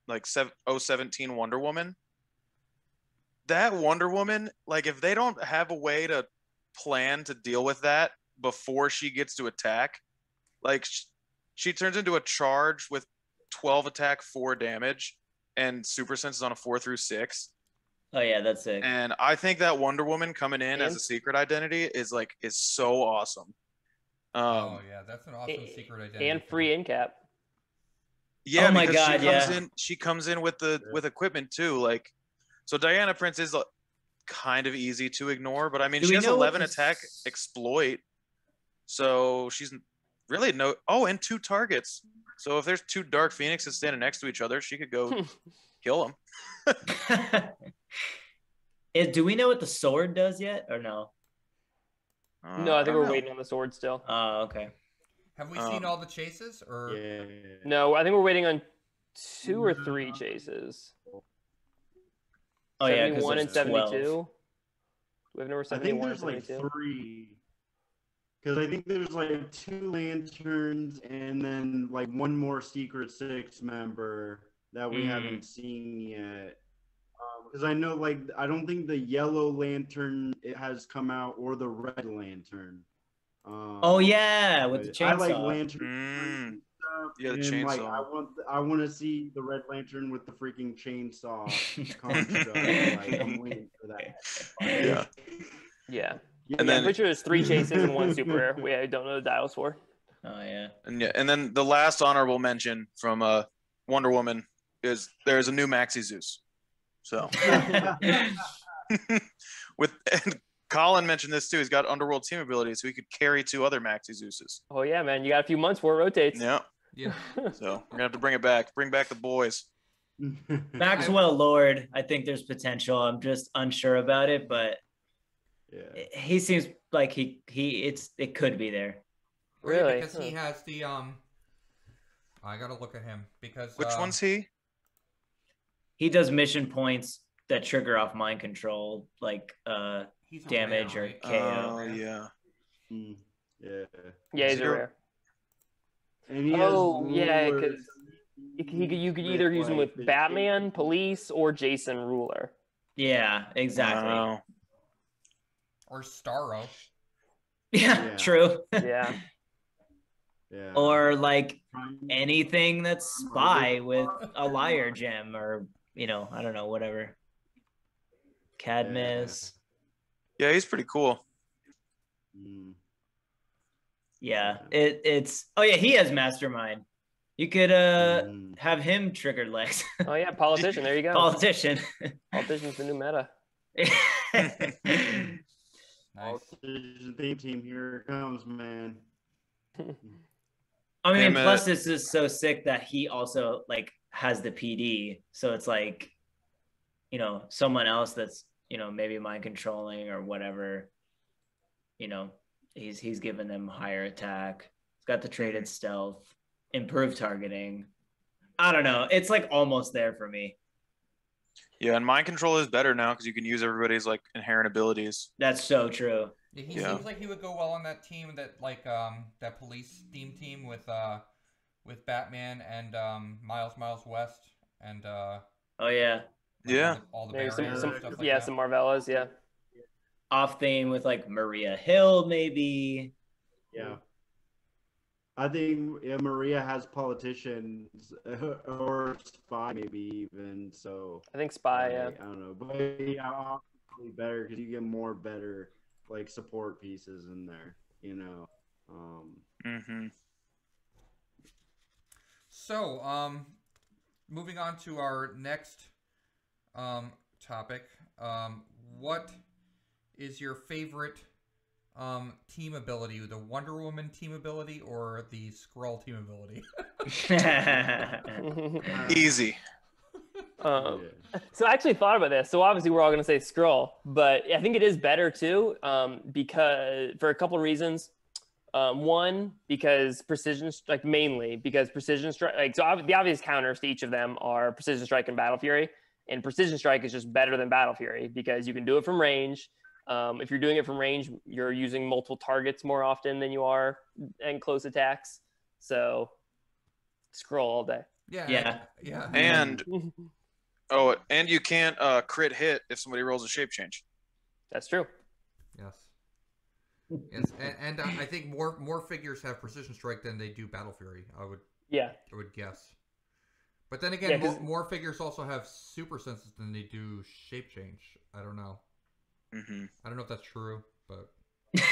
like 017 Wonder Woman. That Wonder Woman, like if they don't have a way to plan to deal with that before she gets to attack, like she turns into a charge with 12 attack, 4 damage, and super sense is on a 4 through 6. Oh yeah, that's sick. And I think that Wonder Woman coming in as a secret identity is so awesome. Oh yeah, that's an awesome secret identity. And free in cap. Yeah, Oh my because God, yeah. she comes in with equipment too. Like, so Diana Prince is kind of easy to ignore, but I mean, Do she we has know what 11 attack exploit, so she's really and 2 targets. So if there's 2 Dark Phoenixes standing next to each other, she could go kill them. Do we know what the sword does yet, or no? No, I think we're waiting on the sword still. Oh, okay. Have we seen all the chases, or Yeah. No, I think we're waiting on 2 or 3 chases. Oh yeah, because 71 and there's 72. 12. We have number I think 71 there's like 72. 3. Because I think there's like 2 lanterns and then like one more Secret Six member that we haven't seen yet. Because I know, like, I don't think the yellow lantern it has come out or the red lantern. Oh yeah, with the chainsaw. I like lantern. Yeah, the and chainsaw. like I want to see the red lantern with the freaking chainsaw construct. Like, I'm waiting for that. Yeah. And I'm pretty sure there's 3 chases and 1 super rare. I don't know the dials for. Oh yeah. And then the last honorable mention from Wonder Woman is there's a new Maxi Zeus. So and Colin mentioned this too. He's got underworld team ability, so he could carry 2 other Maxi Zeuses. Oh yeah, man. You got a few months before it rotates. Yeah. yeah? So we're gonna have to bring it back. Bring back the boys. Maxwell Lord, I think there's potential. I'm just unsure about it, but he seems like it could be there. Really? Because he has the I gotta look at him because Which one's he? He does mission points that trigger off mind control, like he's a damage rare, or right? KO. Oh yeah. Yeah, he's a rare. And he yeah, has because you could either use him with Batman, Police, or Jason Ruler. Yeah, exactly. Wow. Or Starro. Yeah, true. Yeah. Yeah. Or like anything that's spy with a liar gem, or I don't know, whatever. Cadmus. Yeah, he's pretty cool. Yeah, it's oh yeah, he has mastermind. You could have him triggered legs. Oh yeah, politician. There you go. Politician. Politician's the new meta. Nice. Theme team, here it comes, man. I mean, plus this is so sick that he also like has the PD, so it's like, someone else that's maybe mind controlling or whatever. He's given them higher attack. He's got the traded stealth, improved targeting. I don't know. It's like almost there for me. Yeah, and mind control is better now because you can use everybody's like inherent abilities. That's so true. Yeah, he seems like he would go well on that team, that police team with Batman and Miles West and oh yeah. all the Maybe barriers some and stuff like that. some Marvellas, yeah. Off theme with like Maria Hill, maybe. Yeah. I think Maria has politicians or spy, maybe even. So I think spy, I don't know, but probably better because you get more better like support pieces in there. So, moving on to our next topic. What is your favorite team ability? The Wonder Woman team ability or the Skrull team ability? Easy. So I actually thought about this. So obviously we're all going to say Skrull, but I think it is better too, because for a couple of reasons. One, because precision, mainly because precision strike. So the obvious counters to each of them are precision strike and battle fury, and precision strike is just better than battle fury because you can do it from range. If you're doing it from range, you're using multiple targets more often than you are in close attacks. So Skrull all day. Yeah. And and you can't crit hit if somebody rolls a shape change. That's true. Yes, and I think more figures have precision strike than they do battle fury. I would guess. But then again, more figures also have super senses than they do shape change. I don't know. I don't know if that's true, but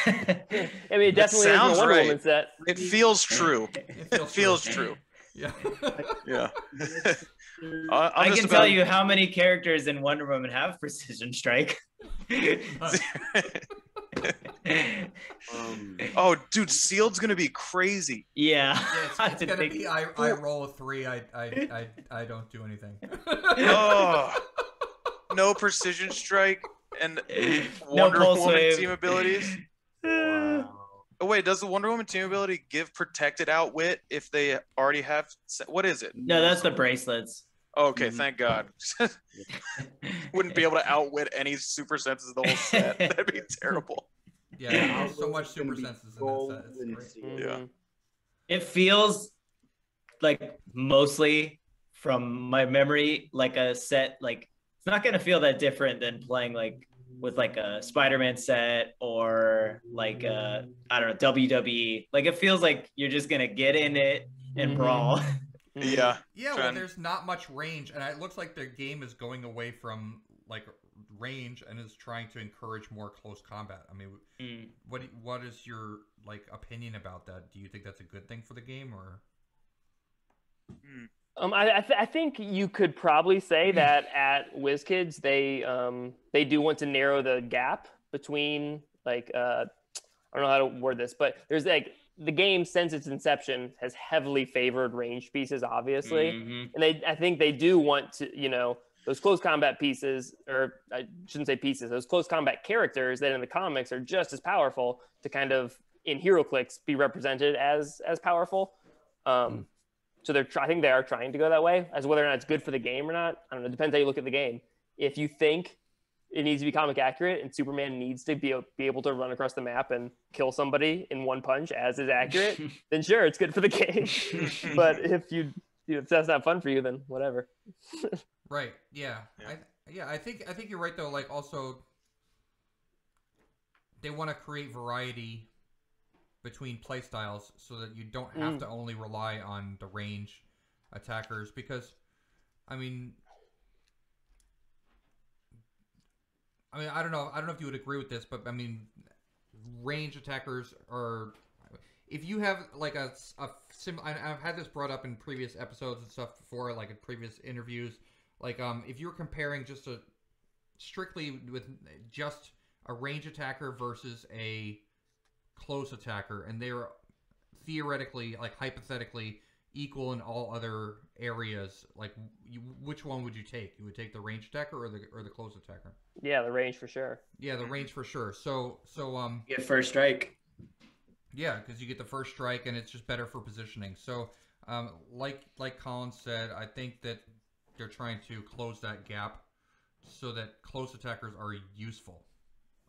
I mean, it definitely is in the Wonder Woman set. It feels true. It feels true. Yeah. Yeah. I can tell you how many characters in Wonder Woman have precision strike. Oh, dude, Sealed's gonna be crazy. Yeah, It's gonna be. I roll a 3. I don't do anything. Oh, no precision strike and No Wonder pulse Woman wave. team abilities. Wow. Oh wait, does the Wonder Woman team ability give protected outwit if they already have? What is it? No, that's the bracelets. Oh, okay, thank God. Wouldn't be able to outwit any super senses the whole set. That'd be terrible. Yeah, so much super senses in that set. It's great. Yeah. It feels like mostly from my memory like a set, like it's not gonna feel that different than playing like with like a Spider-Man set or like a, I don't know, WWE. Like it feels like you're just gonna get in it and brawl. Yeah. Yeah, well, there's not much range, and it looks like the game is going away from like range and is trying to encourage more close combat. I mean, what is your like opinion about that? Do you think that's a good thing for the game, or? I think you could probably say that at WizKids they do want to narrow the gap between like I don't know how to word this, but there's like the game since its inception has heavily favored ranged pieces, obviously, and I think they do want to, those close combat pieces, or I shouldn't say pieces, those close combat characters that in the comics are just as powerful to kind of in HeroClix be represented as powerful. So I think they are trying to go that way. As whether or not it's good for the game or not, I don't know. It depends how you look at the game. If you think it needs to be comic accurate and Superman needs to be able to run across the map and kill somebody in one punch as is accurate, then sure, it's good for the game. But if if that's not fun for you, then whatever. Right. Yeah. I think you're right though. Like also, they want to create variety between playstyles so that you don't have to only rely on the range attackers, because I mean I don't know if you would agree with this, but I mean range attackers are, if you have like I've had this brought up in previous episodes and stuff before, like in previous interviews, like if you're comparing just strictly with just a range attacker versus a close attacker, and they're theoretically, like hypothetically, equal in all other areas, like which one would you take? You would take the range attacker or the close attacker? Yeah, the range for sure. Yeah, the range for sure. So get first strike. Yeah, because you get the first strike and it's just better for positioning. So like Colin said, I think that they're trying to close that gap so that close attackers are useful.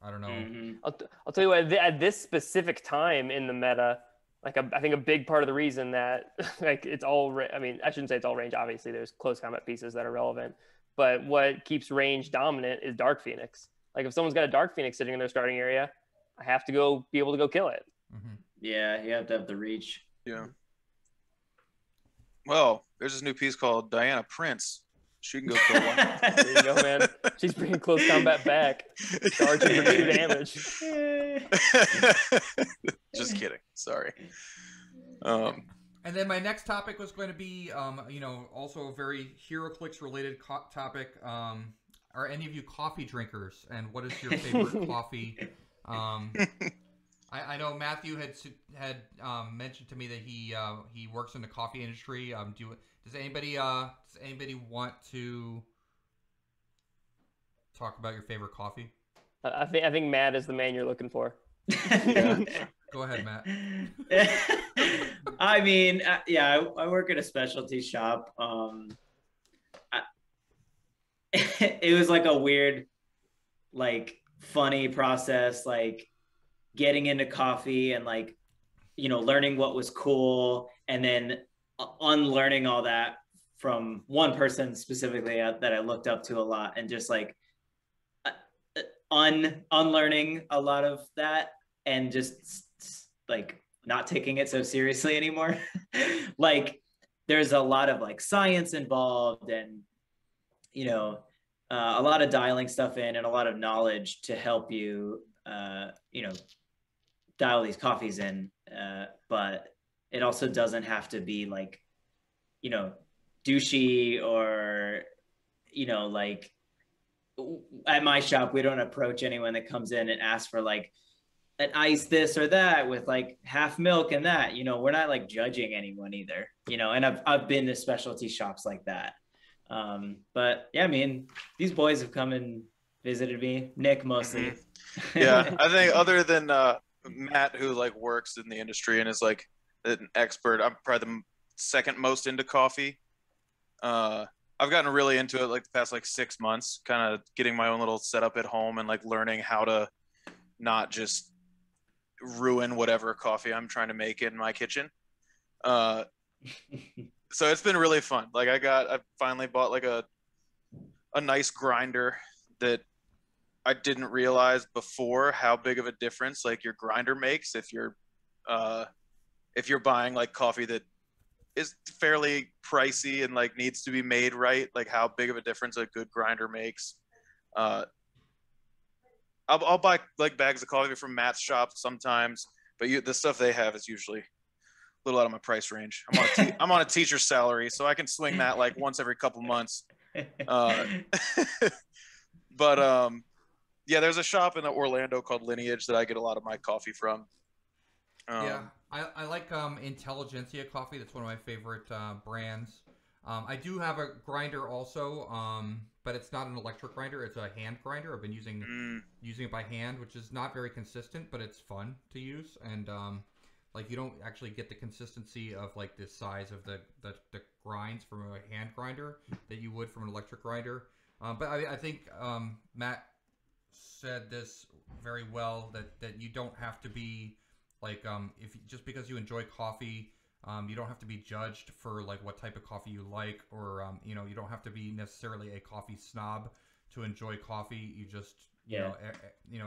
I don't know. I'll tell you what, at this specific time in the meta, like I think a big part of the reason that like it's all, I mean, I shouldn't say it's all range. Obviously, there's close combat pieces that are relevant, but what keeps range dominant is Dark Phoenix. Like if someone's got a Dark Phoenix sitting in their starting area, I have to be able to go kill it. Yeah, you have to have the reach. Yeah. Well, there's this new piece called Diana Prince. She can go kill one. There you go, man. She's bringing close combat back. Charging for 2 damage. Just kidding. Sorry. And then my next topic was going to be, also a very HeroClix related topic. Are any of you coffee drinkers? And what is your favorite coffee? I know Matthew had mentioned to me that he works in the coffee industry. Does anybody want to talk about your favorite coffee? I think Matt is the man you're looking for. Yeah. Go ahead, Matt. I mean, I work at a specialty shop. It was like a weird, like funny process, like getting into coffee and like, learning what was cool and then unlearning all that from one person specifically that I looked up to a lot, and just like unlearning a lot of that and just like not taking it so seriously anymore. Like there's a lot of like science involved and, a lot of dialing stuff in and a lot of knowledge to help you, dial these coffees in. But it also doesn't have to be like you know, douchey or, you know, like at my shop, we don't approach anyone that comes in and asks for like an ice this or that with like half milk and that, you know, we're not like judging anyone either, you know, and I've been to specialty shops like that. But yeah, I mean, these boys have come and visited me, Nick mostly. Yeah, I think other than Matt, who like works in the industry and is like an expert, I'm probably the second most into coffee. I've gotten really into it like the past like 6 months, kind of getting my own little setup at home and like learning how to not just ruin whatever coffee I'm trying to make in my kitchen. So it's been really fun. Like I finally bought like a nice grinder that I didn't realize before how big of a difference like your grinder makes if you're buying like coffee that is fairly pricey and like needs to be made right, like how big of a difference a good grinder makes. I'll buy like bags of coffee from Matt's shop sometimes, but the stuff they have is usually a little out of my price range. I'm on a teacher's salary, so I can swing that like once every couple months. But yeah, there's a shop in Orlando called Lineage that I get a lot of my coffee from. Yeah, I like Intelligentsia coffee. That's one of my favorite brands. I do have a grinder also, but it's not an electric grinder. It's a hand grinder. I've been using it by hand, which is not very consistent, but it's fun to use. And like you don't actually get the consistency of like the size of the grinds from a hand grinder that you would from an electric grinder. But I think Matt said this very well, that you don't have to be like just because you enjoy coffee, you don't have to be judged for like what type of coffee you like, or you know, you don't have to be necessarily a coffee snob to enjoy coffee. You just you know,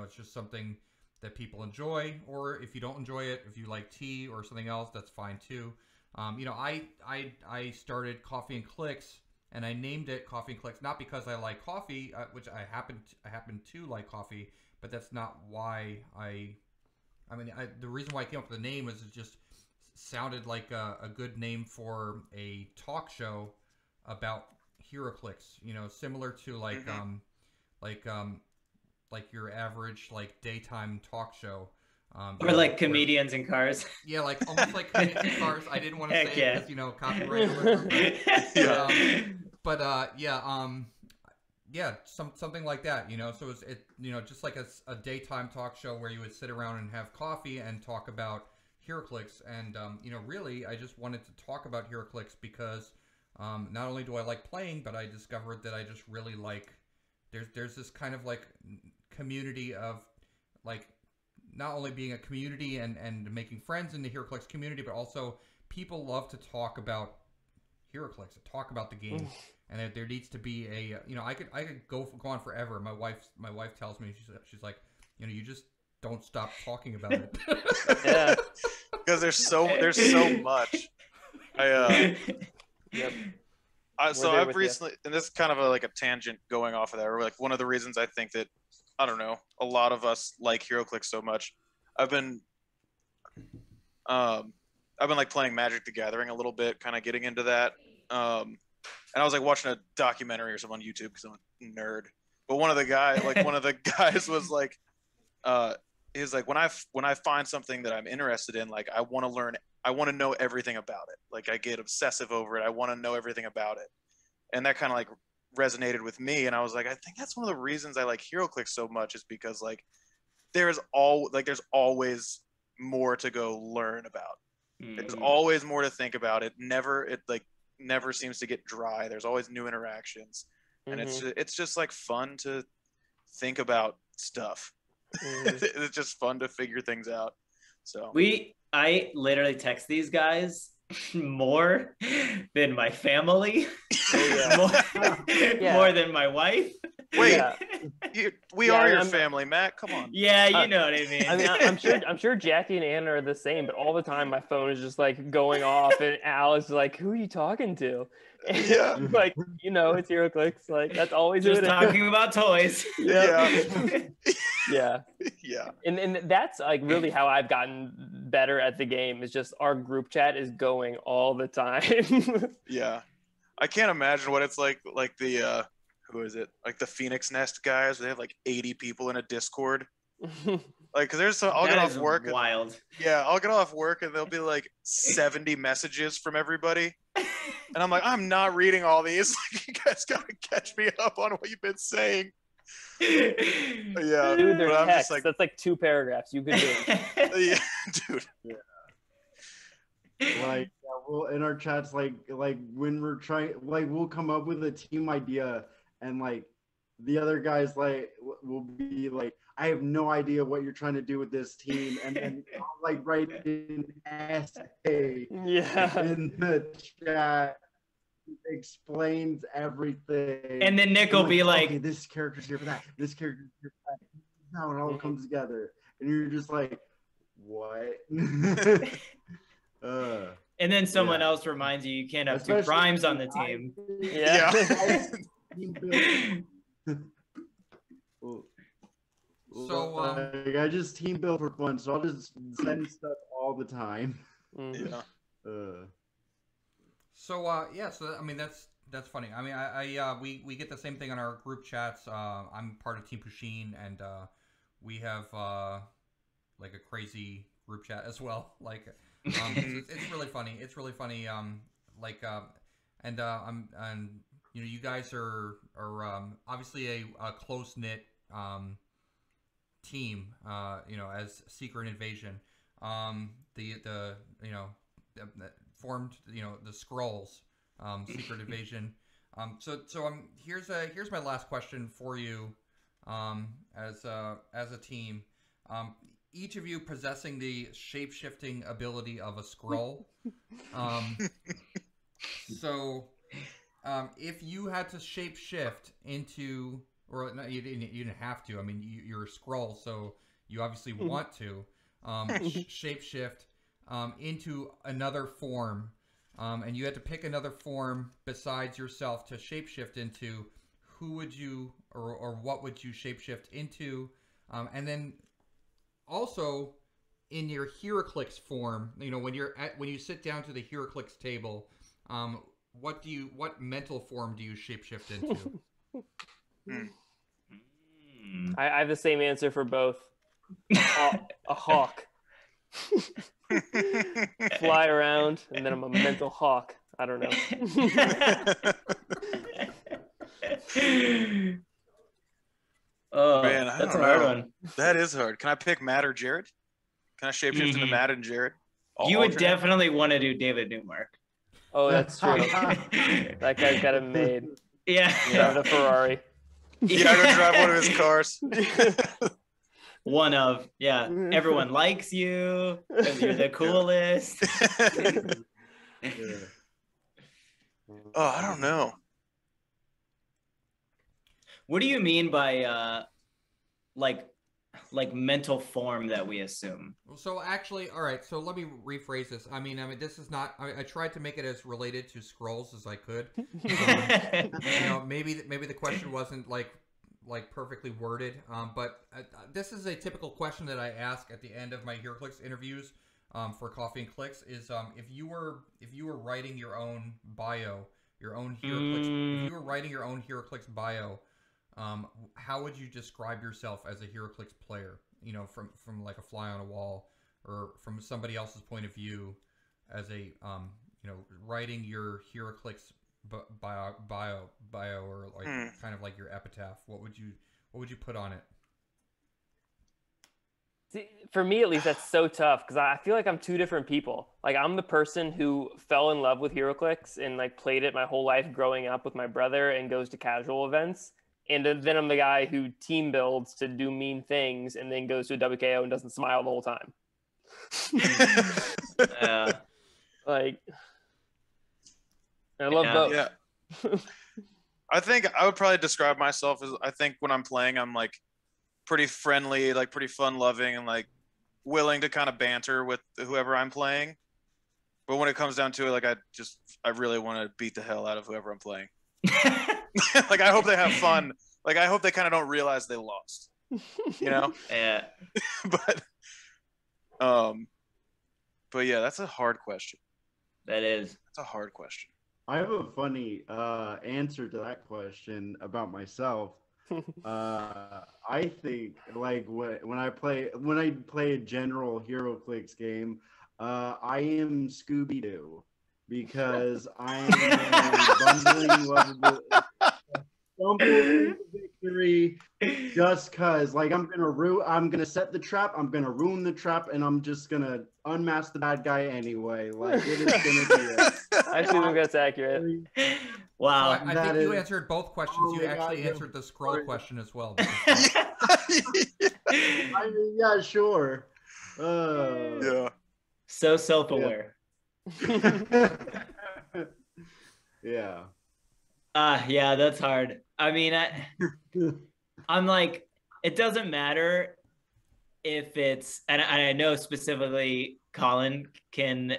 it's just something that people enjoy. Or if you don't enjoy it, if you like tea or something else, that's fine too. You know, I started Coffee and Clix, and I named it Coffee and Clix not because I like coffee, which I happen to like coffee, but that's not why the reason why I came up with the name is it just sounded like a good name for a talk show about HeroClix, you know, similar to like like your average like daytime talk show. Or like comedians in cars. Yeah, like almost like comedians in cars. I didn't want to say it because, you know, copyright. Yeah, something like that, you know. So it you know, just like a daytime talk show where you would sit around and have coffee and talk about HeroClix. And you know, really, I just wanted to talk about HeroClix because not only do I like playing, but I discovered that I just really like. There's this kind of like community of like not only being a community and making friends in the HeroClix community, but also people love to talk about HeroClix, to talk about the game. And there needs to be a, you know, I could go on forever. My wife tells me, she's like, you know, you just don't stop talking about it. Yeah, because there's so much. Yep. So I've recently, and this is kind of like a tangent going off of that, or like one of the reasons I think that, I don't know, a lot of us like HeroClix so much. I've been like playing Magic the Gathering a little bit, kind of getting into that. And I was like watching a documentary or something on YouTube because I'm a nerd. But one of the guys was like, he's like, when I find something that I'm interested in, like I want to know everything about it. Like I get obsessive over it. I want to know everything about it. And that kind of like resonated with me. And I was like, I think that's one of the reasons I like HeroClix so much, is because like there's always more to go learn about. There's always more to think about. It never seems to get dry. There's always new interactions, and it's just like fun to think about stuff. It's just fun to figure things out. So I literally text these guys more than my family, more than my wife. Wait, we are your family, Matt. Come on. Yeah, you know what I mean. I mean, I'm sure Jackie and Anna are the same, but all the time my phone is just like going off, and Al is like, "Who are you talking to?" And Yeah, like, you know, it's HeroClix. Like that's always just talking about toys. Yeah. Yeah. Yeah. And that's like really how I've gotten better at the game is just our group chat is going all the time. Yeah. I can't imagine what it's like the who is it? Like the Phoenix Nest guys, they have like 80 people in a Discord. Like, cause there's some, I'll get off work. Wild. Yeah, I'll get off work and there'll be like 70 messages from everybody. And I'm like, I'm not reading all these. Like, you guys gotta catch me up on what you've been saying. Yeah. Dude, they're but I'm text. just like, That's like 2 paragraphs. You could do it. yeah, dude. Like we'll in our chats, like when we're trying, like we'll come up with a team idea, and like the other guys like will be like, I have no idea what you're trying to do with this team, and then I'll like write an essay in the chat, explains everything, and then Nick will be like, okay, this character's here for that, this character's here for that. Now it all comes together, and you're just like, what? And then someone else reminds you can't have Especially 2 primes on the team. Yeah. So I just team build for fun, so I'll just send stuff all the time. Yeah. So I mean that's funny. I mean we get the same thing on our group chats. I'm part of Team Pusheen, and we have like a crazy group chat as well. Like it's really funny. It's really funny. And you know, you guys are obviously a close knit team. You know, as Secret Invasion. The you know formed, you know, the Skrulls, Secret Invasion. So here's my last question for you, as a team. Each of you possessing the shape-shifting ability of a Skrull. If you had to shape-shift into, or no, you didn't have to. I mean, you're a Skrull, so you obviously want to shape-shift into another form, and you had to pick another form besides yourself to shapeshift into. Who would you, or what would you shapeshift into? And then also in your HeroClix form, you know, when you sit down to the HeroClix table, what mental form do you shapeshift into? I have the same answer for both. A hawk. Fly around, and then I'm a mental hawk. I don't know. Oh man, that's a hard one. That is hard. Can I pick Matt or Jared? Can I shapeshift into Matt and Jared? You would definitely want to do David Newmark. Oh, that's true. That guy's got it made. Yeah. Drive the Ferrari. Yeah, I'm gonna drive one of his cars. One of, yeah. Everyone likes you because you're the coolest. Oh, I don't know. What do you mean by like mental form that we assume? So actually, all right. So let me rephrase this. I mean, this is not. I tried to make it as related to Skrulls as I could. You know, maybe the question wasn't like perfectly worded. But this is a typical question that I ask at the end of my HeroClix interviews for Coffee and Clicks. Is if you were writing your own bio, your own HeroClix, if you were writing your own HeroClix bio, how would you describe yourself as a HeroClix player? You know, from like a fly on a wall, or from somebody else's point of view, as a you know, writing your HeroClix bio, or like kind of like your epitaph. What would you put on it? See, for me, at least, that's so tough because I feel like I'm 2 different people. Like, I'm the person who fell in love with HeroClix and like played it my whole life growing up with my brother and goes to casual events. And then I'm the guy who team builds to do mean things and then goes to a WKO and doesn't smile the whole time. Like, I love both. Yeah. I think I would probably describe myself as, I think when I'm playing, I'm like pretty friendly, like pretty fun loving, and like willing to kind of banter with whoever I'm playing. But when it comes down to it, like I really want to beat the hell out of whoever I'm playing. Like, I hope they have fun. Like, I hope they kind of don't realize they lost, you know? Yeah. But But yeah, that's a hard question. That is. That's a hard question. I have a funny answer to that question about myself. I think like when I play a general HeroClix game, I am Scooby-Doo because I am bumbling, lovable, stumbling into victory just cause like I'm gonna set the trap, I'm gonna ruin the trap, and I'm just gonna unmask the bad guy anyway. Like it is gonna be it. I actually think that's accurate. Wow. So I think you answered both questions. You actually answered the scroll question as well. I mean, yeah, sure. Yeah. So self-aware. Yeah. Yeah, that's hard. I mean, I'm like, it doesn't matter if it's, and I know specifically Colin can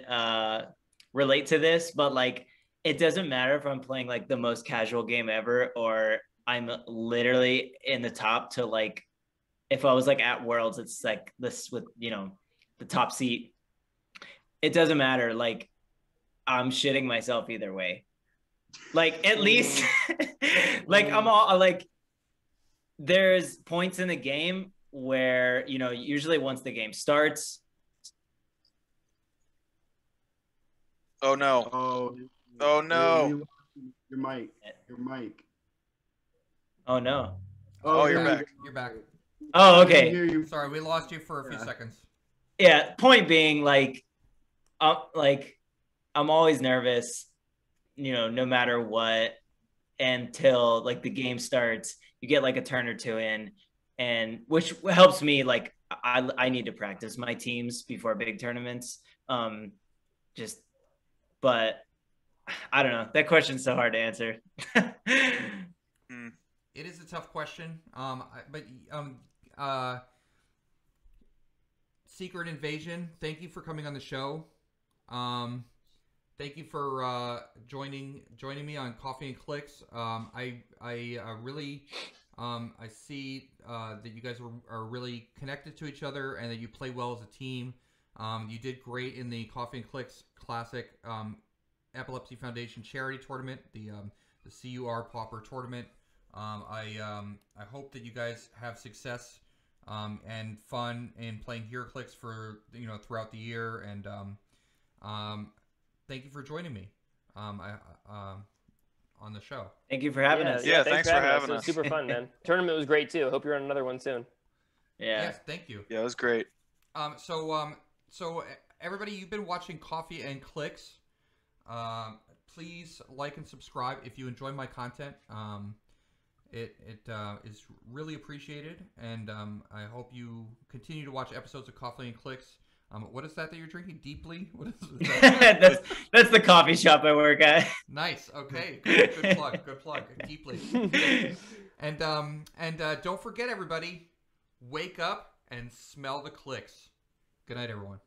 relate to this, but like, it doesn't matter if I'm playing like the most casual game ever, or I'm literally in the top to like, if I was like at Worlds, it's like this with, you know, the top seat. It doesn't matter. Like, I'm shitting myself either way. Like, at least, like, I'm all like, there's points in the game where, you know, usually once the game starts. Oh no. Oh no. Your mic. Oh no. Oh, you're back. You're back. Oh, okay. Sorry, we lost you for a few seconds. Yeah. Point being, like I'm always nervous, you know, no matter what, until like the game starts. You get like a turn or two in, and which helps me. Like I need to practice my teams before big tournaments. But I don't know. That question's so hard to answer. It is a tough question. Secret Invasion, thank you for coming on the show. Thank you for joining me on Coffee and Clix. I really I see that you guys are really connected to each other and that you play well as a team. You did great in the Coffee and Clix Classic Epilepsy Foundation charity tournament, the CUR Pauper tournament. I hope that you guys have success and fun in playing HeroClix for throughout the year, and thank you for joining me on the show. Thank you for having us. Yeah, thanks for having us. It was super fun, man. Tournament was great too. Hope you're on another one soon. Yeah. Yes, thank you. Yeah, it was great. So everybody, you've been watching Coffee and Clix. Please like and subscribe if you enjoy my content. It is really appreciated, and I hope you continue to watch episodes of Coffee and Clix. What is that you're drinking? Deeply? What is that? that's the coffee shop I work at. Nice. Okay. Good plug. Good plug. Deeply. And don't forget, everybody, wake up and smell the Clix. Good night, everyone.